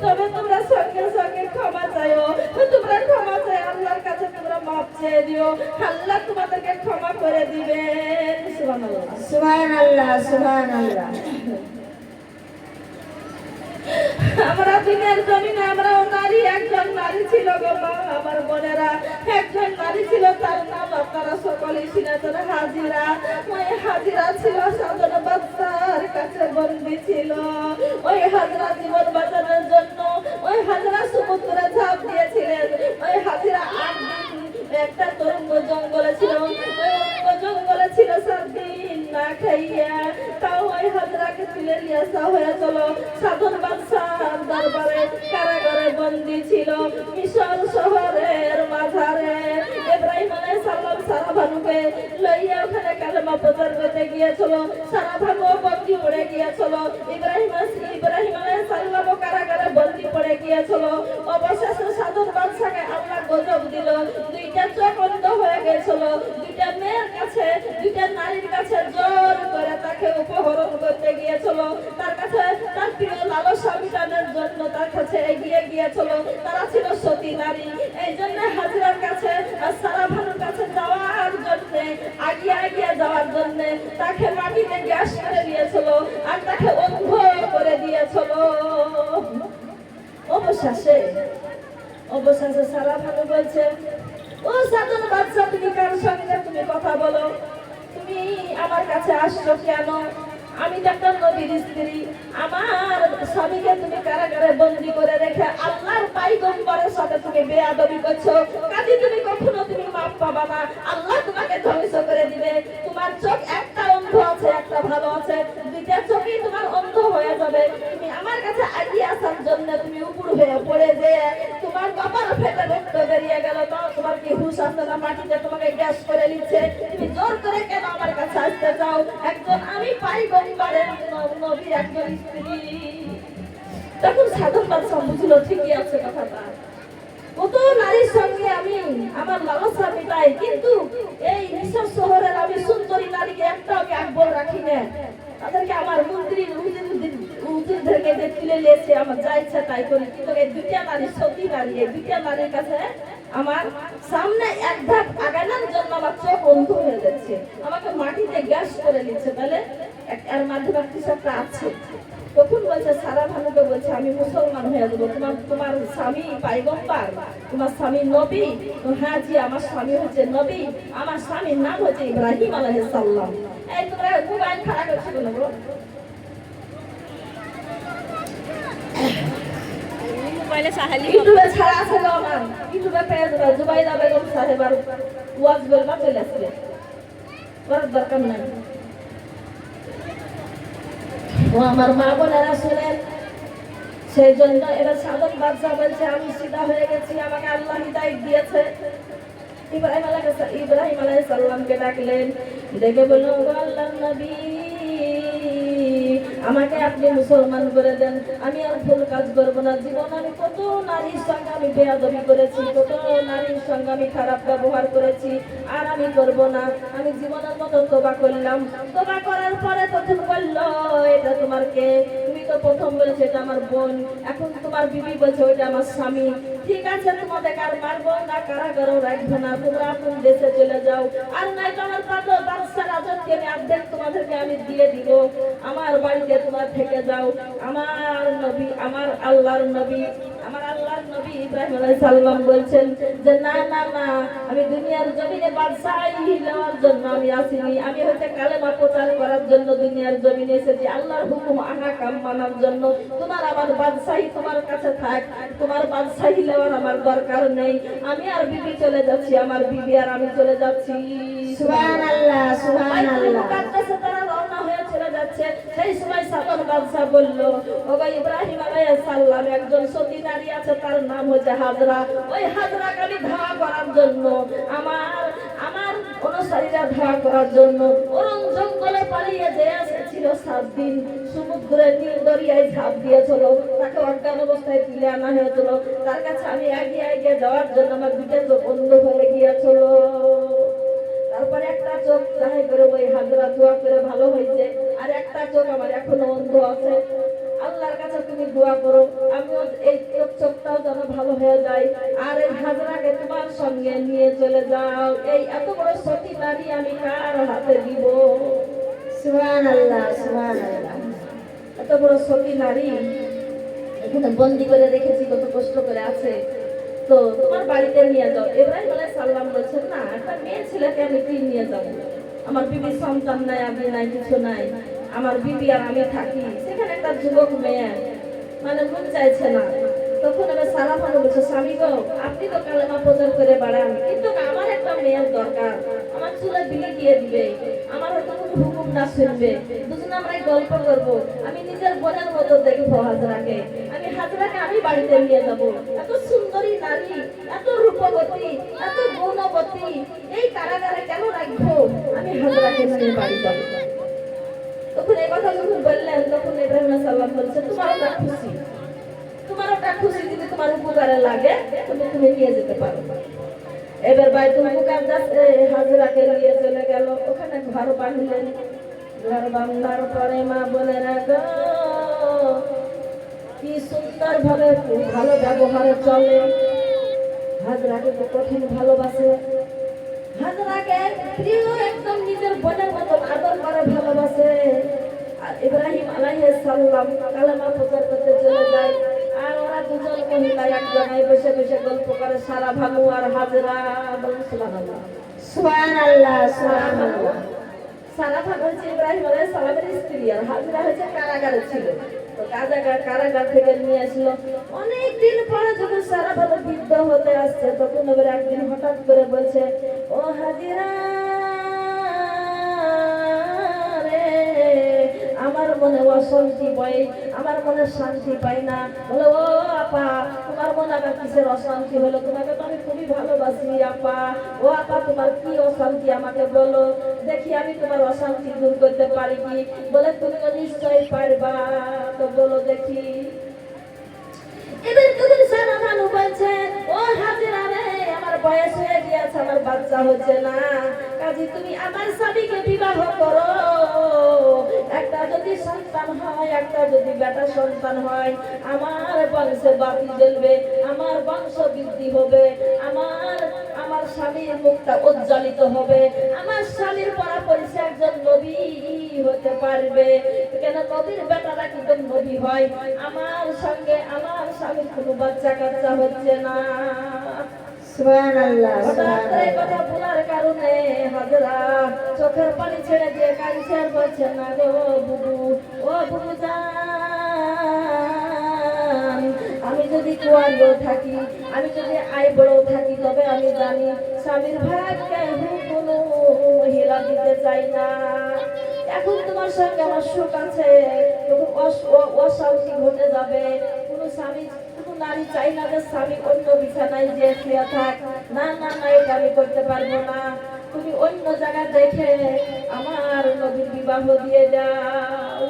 তবে তোমরা সঙ্গে সঙ্গে ক্ষমা চাইও, তোমরা ক্ষমা চাই আল্লাহর কাছে তোমরা মাপ চেয়ে দিও, আল্লাহ তোমাদেরকে ক্ষমা করে দিবেন। সুবহানাল্লাহ সুবহানাল্লাহ সুবহানাল্লাহ আমরা দিনের জমিনে আমরাও নারী, একজন নারী ছিল গো মা আমার বোনেরা, একজন নারী ছিল, তার নাম আপনারা সকলেই শুনেছেন, হাজিরা। ওই হাজিরা ছিল সাধন বাচ্চার কাছে বন্দী ছিল। ওই হাজিরা জীবন বাঁচানোর জন্য ওই হাজিরা সমুদ্রে ঝাঁপ দিয়েছিলেন। ওই হাজিরা 8 দিন একটা তরঙ্গ জঙ্গলে ছিল, ওই জঙ্গলে ছিল 7 দিন না খাইয়া, তাও ওই হাজিরাকে তুলে নিয়ে আসা হয়েছিল সাধন বাদশার দরবারে, কারাগারে বন্দী ছিল মিশর শহরের মাঝারে। ইব্রাহিম আলাইহিস সালাম সারা ভানুকে লইয়া ওখানে কালেমা প্রচার করতে গিয়েছিল, সারা ভানু বন্দী পড়ে গিয়েছিল, ইব্রাহিম আলাইহিস সালাম কারাগারে বন্দী পড়ে গিয়েছিল। অবশেষে সাধন বাদশাকে আল্লাহ গজব দিল, 2টা চোখ অন্ধ হয়ে গেছিল, 2টা মেয়ের কাছে, 2টা নারীর কাছে জোর করে তাকে অপহরণ করতে গিয়েছিল, তার কাছে তার প্রিয় লালসা মিটানোর জন্য তার কাছে এগিয়ে গিয়েছিল। তারা ছিল সতী নারী, এই জন্য হাজিরার কাছে আর সারা ভানুর কাছে যাওয়ার জন্য আগিয়ে যাওয়ার জন্য তাকে মাটিতে গ্যাস করে দিয়েছিল আর তাকে অন্ধ করে দিয়েছিল। অবশেষে সারা ভানু বলছে, ও সাধন বাদশা, তুমি কার সঙ্গে তুমি কথা বলো, তুমি আমার কাছে আসছো কেন? আমি তো একটা নবীর স্ত্রী, আমার স্বামীকে তুমি কারাগারে বন্দী করে রেখে আল্লাহর পয়গম্বরের সাথে তুমি বেয়াদবি করছো, কাজে তুমি পাবা না, আল্লাহ তোমাকে ধ্বংস করে দিবে। তোমার চোখ একটা অন্ধ আছে, একটা ভালো আছে, দুইটা চোখই তোমার অন্ধ হয়ে যাবে। তুমি আমার কাছে আগিয়ে আসার জন্য তুমি উপর হয়ে পড়ে যে তোমার বাবার ফেটে রক্ত বেরিয়ে গেল, তো তোমার কি হুঁশ আসছে না? মাটিতে তোমাকে গ্যাস করে নিচ্ছে, তুমি জোর করে কেন আমার কাছে আসতে চাও? একজন আমি পয়গম্বরের নবীর একজন স্ত্রী। তখন সাধন বাদশা বুঝলো ঠিকই আছে কথাটা, কত নারীর সঙ্গে আমি আমার লালসা মেটাই, কিন্তু এই মিশর শহরের আমি সুন্দরী নারীকে একটাও একবার রাখি না। তাদেরকে আমার মন্ত্রীর উজিরদেরকে যে তুলে নিয়েছে, আমার যা ইচ্ছা তাই করি। কিন্তু এই দুইটা নারী, সতী নারী, এই দুইটা নারীর কাছে আমার সামনে এক ধাপ আগানোর জন্য আমার চোখ অন্ধ হয়ে যাচ্ছে, আমাকে মাটিতে গ্যাস করে নিচ্ছে। তাহলে এর মাধ্যমে কিছু একটা আছে। তখন বলছে সারা ভানুকে বলছে আমি মুসলমান হয়ে যাবো। তোমার স্বামী পয়গম্বর, তোমার স্বামী নবী? হ্যাঁ জি, আমার স্বামী হচ্ছে নবী, আমার স্বামীর নাম হচ্ছে ইব্রাহিম আলাইহিস সালাম। এই তোমরা মোবাইল খারাপ করছো কেন বলো? মোবাইলে সাহালি ইউটিউবে ছাড়া আছে গো আমার, ইউটিউবে পেয়ে যাবে। জুবাইদা বেগম সাহেবার ওয়াজ বলবা চলে আসবে, করার দরকার নাই। ও আমার মা বোনেরা শুনেন, সেই জন্য এবার সাধন বাদশা বলছে আমি সিধা হয়ে গেছি, আমাকে আল্লাহ হিদায়াত দিয়েছে। ইব্রাহিম আলাইহিস সালামকে ডাকলেন, ডেকে বলল ও আল্লাহর নবী, আমাকে আপনি মুসলমান করে দেন, আমি আর ভুল কাজ করবো না। জীবন আমি কত নারীর সঙ্গে আমি বেয়াদবি করেছি, কত নারীর সঙ্গে আমি খারাপ ব্যবহার করেছি, আর আমি করব না। আমি জীবনের মতো তওবা করলাম। তওবা করার পরে তখন বলল এটা তোমার কে? তুমি তো প্রথম বলেছো এটা আমার বোন, এখন তোমার বিবি বলছে ওইটা আমার স্বামী। ঠিক আছে, তোমাদের আর মারবো না, কারাগারেও রাখবো না, তোমরা আপন দেশে চলে যাও। আর নাই তো আমার বাদশার রাজত্ব আমি অর্ধেক তোমাদেরকে আমি দিয়ে দিব, আমার বাড়িতে তোমরা থেকে যাও। আমার নবী, আমার আল্লাহর নবী, আমার আল্লাহর নবী ইব্রাহিম আলাইহিস সালাম বলছেন যে না না না, আমি দুনিয়ার জমিনে বাদশাহী হওয়ার জন্য আমি আসিনি, আমি হচ্ছে কালেমা প্রচার করার জন্য দুনিয়ার জমিনে এসেছি, আল্লাহর হুকুম আহকাম মানার জন্য। তোমার আমার বাদশাহী তোমার কাছে থাক, তোমার বাদশাহী হওয়ার আমার দরকার নেই। আমি আর বিবি চলে যাচ্ছি, আমার বিবি আর আমি চলে যাচ্ছি। সুবহানাল্লাহ, সুবহানাল্লাহ। মুকাদ্দাসে তারা রওনা হয়ে চলে যাচ্ছে। সেই সময় সাধন বাদশা বলল ওগো ইব্রাহিম আলাইহিস সালাম, একজন সতী নারী আছে, তার নাম হচ্ছে হাজরা। ওই হাজরাকে আমি ধাওয়া করার জন্য, আমার অনুসারীরা ধাওয়া করার জন্য অরণ জঙ্গলে পালিয়ে যে এসেছিল 7 দিন, সমুদ্রের নীল দরিয়ায় ঝাঁপ দিয়েছিল, তাকে অজ্ঞান অবস্থায় তুলে আনা হয়েছিল। তার কাছে আমি এগিয়ে যাওয়ার জন্য আমার দুটো চোখ বন্ধ হয়ে গিয়েছিল। তারপরে একটা চোখ যাই করে ওই হাজরা দোয়া করে ভালো হয়েছে, আর একটা চোখ আমার এখনো অন্ধ আছে। আল্লাহর কাছে তুমি দোয়া করো আমিও এই চোখটাও যেন ভালো হয়ে যায়, আর এই হাজরাকে তোমার সঙ্গে নিয়ে চলে যাও। এই এত বড় সতী নারী আমি কার হাতে দিব? সুবহানাল্লাহ, সুবহানাল্লাহ। এত বড় সতী নারী এখানে বন্দি করে রেখেছি, কত কষ্ট করে আছে, তো তোমার বাড়িতে নিয়ে যাও। ইব্রাহিম আলাইহিস সালাম বলছেন না, একটা মেয়ে ছেলেকে আমি কি নিয়ে যাবো? আমার বিবির সন্তান নাই, আমি নাই, কিছু নাই, আমার বিবি আর আমি থাকি, সেখানে একটা যুবক মেয়ে, মানে মন চাইছে না। তখন আমি সারা ভালো বলছে স্বামী গো, আপনি তো কালেমা প্রচার করে বাড়ান, কিন্তু আমার একটা মেয়ের দরকার, আমার চুলে বিলি দিয়ে দিবে, আমার হয়তো কোনো হুকুম না শুনবে, দুজনে আমরা গল্প করবো, আমি নিজের বোনের মতো দেখবো হাজরাকে, আমি হাজরাকে আমি বাড়িতে নিয়ে যাবো। এত সুন্দরী নারী, এত রূপবতী, এত গুণবতী, এই কারাগারে কেন রাখবো? আমি হাজরাকে নিয়ে বাড়ি যাবো। তখন এই কথা যখন বললেন, তখন ইব্রাহিম আলাইহিস সালাম বলছে তোমার ওটা খুশি, তোমার ওটা খুশি, যদি তোমার উপকারে লাগে তুমি নিয়ে যেতে পারো। এবার বাইতুল মুকাদ্দাস হাজরাকে নিয়ে চলে গেল, ওখানে ঘর বাঁধলেন। ঘর বাঁধার পরে মা বোনেরা গো, কি সুন্দর ভাবে ভালো ব্যবহারে চলে। হাজরাকে তো কঠিন ভালোবাসে, হাজরাকে প্রিয় একদম নিজের বোনের মতো আদর করে ভালোবাসে। আর ইব্রাহিম আলাইহিস সালাম কালেমা প্রচার করতে চলে যায়, আর ওরা দুজন মহিলা এক জায়গায় বসে বসে গল্প করে, সারা ভানু আর হাজরা। বলুন সুবহানাল্লাহ, সুবহানাল্লাহ, সুবহানাল্লাহ। সারা ভানু হচ্ছে ইব্রাহিম আলাইহিস সালামের স্ত্রী, আর হাজরা হচ্ছে কারাগারে ছিল। তো কারাগার থেকে নিয়ে আসলো। অনেক দিন পরে যখন সারা ভালো বৃদ্ধ হতে আসছে, তখন এবার একদিন হঠাৎ করে বলছে, ও হাজিরা রে, আমার মনে অশান্তি পাই, আমার মনে শান্তি পাই না। বলে, ও আপা, তোমার মনে আবার কিসের অশান্তি হলো? তোমাকে তো আমি খুবই ভালোবাসি আপা। ও আপা, তোমার কি অশান্তি আমাকে বলো, দেখি আমি তোমার অশান্তি দূর করতে পারি কি। বলে, তুমি তো নিশ্চয়ই পারবা, তো বলো দেখি। এবার তখন সারা ভানু বলছে, ও হাজিরা রে, আমার বয়স হয়ে গিয়েছে, আমার বাচ্চা হচ্ছে না, কাজী তুমি আমার স্বামীকে বিবাহ করো। একটা যদি সন্তান হয়, একটা যদি বেটা সন্তান হয়, আমার বংশে বাতি জ্বলবে, আমার বংশ বৃদ্ধি হবে, আমার স্বামীর মুখটা উজ্জ্বলিত হবে, আমার স্বামীর পরাপরি সে একজন নবী হতে পারবে। কেন নবীর বেটারা কিন্তু নবী হয়। আমার সঙ্গে আমার স্বামীর কোনো বাচ্চা কাচ্চা হচ্ছে না। সুবহানাল্লাহ, হঠাৎ করে এই সুবহানাল্লাহ। কথা বলার কারণে হাজরা চোখের পানি ছেড়ে দিয়ে কাঁদছে আর বলছে, না গো বুবু, ও বুবু জান, আমি যদি কুয়ারিও থাকি, আমি যদি আইবড়ও থাকি, তবে আমি জানি স্বামীর ভাগকে কোনো মহিলা দিতে চাই না। এখন তোমার সঙ্গে আমার সুখ আছে, তখন অশান্তি ঘটে যাবে। কোনো স্বামী, কোনো নারী চাই না যে স্বামী অন্য বিছানায় যে শুয়ে থাক। না না না, এটা আমি করতে পারবো না। তুমি অন্য জায়গায় দেখে আমার নবীর বিবাহ দিয়ে দাও।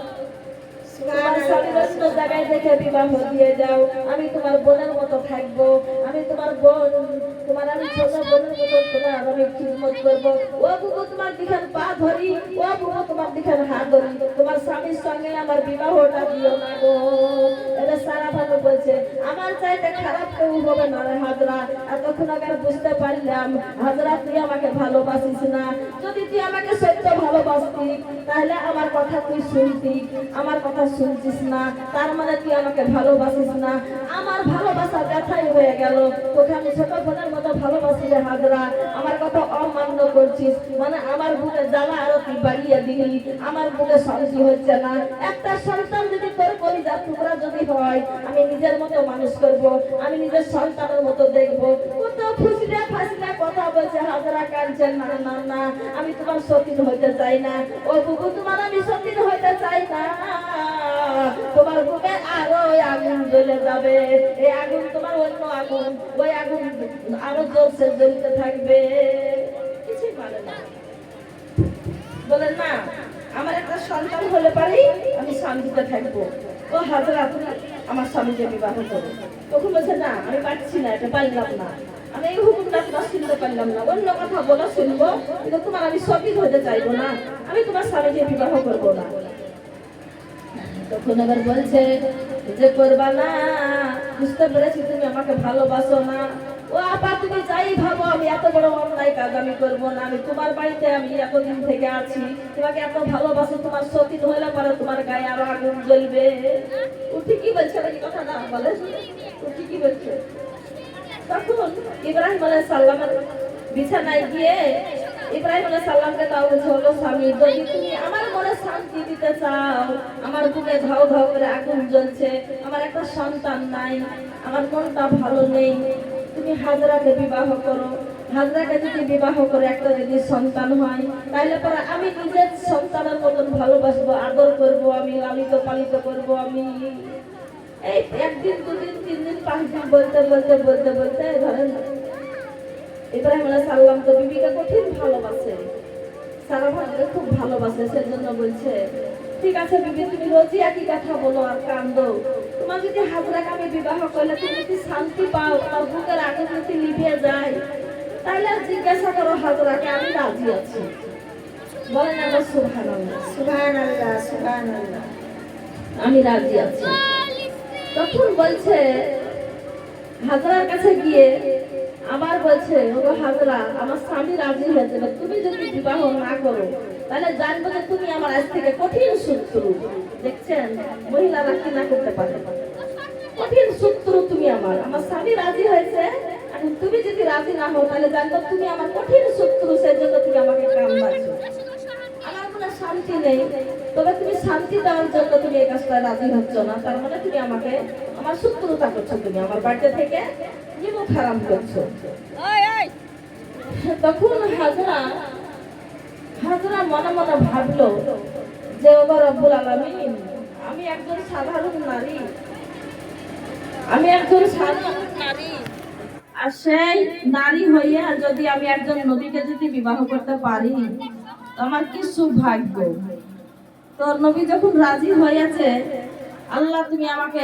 তোমার স্বামীর অন্য জায়গায় দেখে বিবাহ দিয়ে দাও। আমি তোমার বোনের মতো থাকবো, আমি তোমার বোন, তোমার আমি ছোট বোনের মতো তোমার আমি খিদমত করবো। ও বুবু, তোমার দিখান পা ধরি, ও বুবু, তোমার দিখান হাত ধরি, তোমার স্বামীর সঙ্গে আমার বিবাহটা দিও না গো। এটা সারা ভালো বলছে, আমার চাইতে খারাপ কেউ হবে না রে হাজরা। এতক্ষণ আগে বুঝতে পারলাম, হাজরা তুই আমাকে ভালোবাসিস না। যদি তুই আমাকে সত্য ভালোবাসতি, তাহলে আমার কথা তুই শুনতি। আমার কথা শুনছিস না, তার মানে তুই আমাকে ভালোবাসিস না। আমার ভালোবাসা ব্যথাই হয়ে গেল। তোকে আমি ছোট বোনের মতো ভালোবাসি রে হাজরা, আমার কথা অমান্য করছিস, মানে আমার বুকে জ্বালা আরো তুই বাড়িয়ে দিলি। আমার বুকে শান্তি হচ্ছে না। একটা সন্তান যদি তোর কলিজার টুকরা যদি হয়, আমি নিজের মতো মানুষ করব, আমি নিজের সন্তানের মতো দেখবো। কত ফুসলে ফাসলে কথা বলছে হাজরা, কাঁদছে, না না না, আমি তোমার সতীন হইতে চাই না। ও বুবু, তোমার আমি সতীন হইতে চাই না। তোমার বুকে আরো আগুন জ্বলে যাবে। এই আগুন তোমার অন্য আগুন, ওই আগুন আরো জোরসে জ্বলতে থাকবে। কিছুই পারে না। বলেন না, আমার একটা সন্তান হলে পারি আমি শান্তিতে থাকবো। ও হাজরা, তুমি আমার স্বামীকে বিবাহ করো। তখন বলছে, না আমি পারছি না, এটা পারলাম না, আমি এই হুকুমটা তোমার শুনতে পারলাম না। অন্য কথা বলো শুনবো, কিন্তু তোমার আমি সতীন হতে চাইবো না, আমি তোমার স্বামীকে বিবাহ করবো না। তখন এবার বলছে যে করবা না, বুঝতে পেরেছি তুমি আমাকে ভালোবাসো না। ও আপা, তুমি যাই ভাবো, আমি এত বড় অন্যায় কাজ আমি করবো না। আমি তোমার বাড়িতে আমি এতদিন থেকে আছি, তোমাকে এত ভালোবাসো, তোমার সতীন হলে পরে তোমার গায়ে আরো আগুন জ্বলবে। ও ঠিকই বলছে, এই কথা না বলে, ও ঠিকই বলছে। তখন ইব্রাহিম আলাইহিস সালামের বিছানায় গিয়ে ইব্রাহিম আলাইহিস সালামকে দাও হলো, স্বামী, যদি তুমি আমার মনে শান্তি দিতে চাও, আমার বুকে ধাও ধাও করে আগুন জ্বলছে, আমার একটা সন্তান নাই, আমার মনটা ভালো নেই, তুমি হাজরাকে বিবাহ করো। হাজরাকে যদি বিবাহ করে একটা যদি সন্তান হয়, তাহলে পরে আমি নিজের সন্তানের মতন ভালোবাসবো, আদর করবো, আমি লালিত পালিত করবো। আমি এই একদিন দুদিন 3 দিন 5 দিন বলতে বলতে বলতে বলতে ধরেন ইব্রাহিম আলাইহিস সালাম তো বিবিকে কঠিন ভালোবাসে, সারা ভাগকে খুব ভালোবাসে। সেজন্য বলছে, ঠিক আছে বিবি, তুমি রোজই একই কথা বলো আর কান্দো, তোমার যদি হাজরাকে আমি বিবাহ করলে তুমি যদি শান্তি পাও, তোমার বুকের আগুন যদি নিভে যায়, তাহলে জিজ্ঞাসা করো হাজরাকে, আমি রাজি আছি। বলেন আমার সুবহানাল্লাহ, সুবহানাল্লাহ, সুবহানাল্লাহ। আমি রাজি আছি। তখন বলছে হাজরার কাছে গিয়ে আবার বলছে, ওগো হাজরা, আমার স্বামী রাজি হয়েছে, তুমি যদি বিবাহ না করো, তাহলে জানবো যে তুমি আমার আজ থেকে কঠিন শত্রু। দেখছেন মহিলারা কি না করতে পারে, কঠিন শত্রু তুমি আমার। আমার স্বামী রাজি হয়েছে, এখন তুমি যদি রাজি না হও, তাহলে জানবো তুমি আমার কঠিন শত্রু, সেজন্য তুমি আমাকে কাম বাঁচো। আমার মনে শান্তি নেই, তবে তুমি শান্তি দেওয়ার জন্য তুমি এই কাজটা রাজি হচ্ছ না, তার মানে তুমি আমাকে আমার শত্রুতা করছো, তুমি আমার বাড়িতে থেকে নিমক হারাম করছো। ওই ওই তখন হাজরা মনে মনে ভাবলো যে ওগো রব্বুল আলামিন, আমি একজন সাধারণ নারী, আর সেই নারী হইয়া যদি আমি একজন নবীকে যদি বিবাহ করতে পারি, আমার কি সৌভাগ্য। তো নবী যখন রাজি হয়েছে, আল্লাহ তুমি আমাকে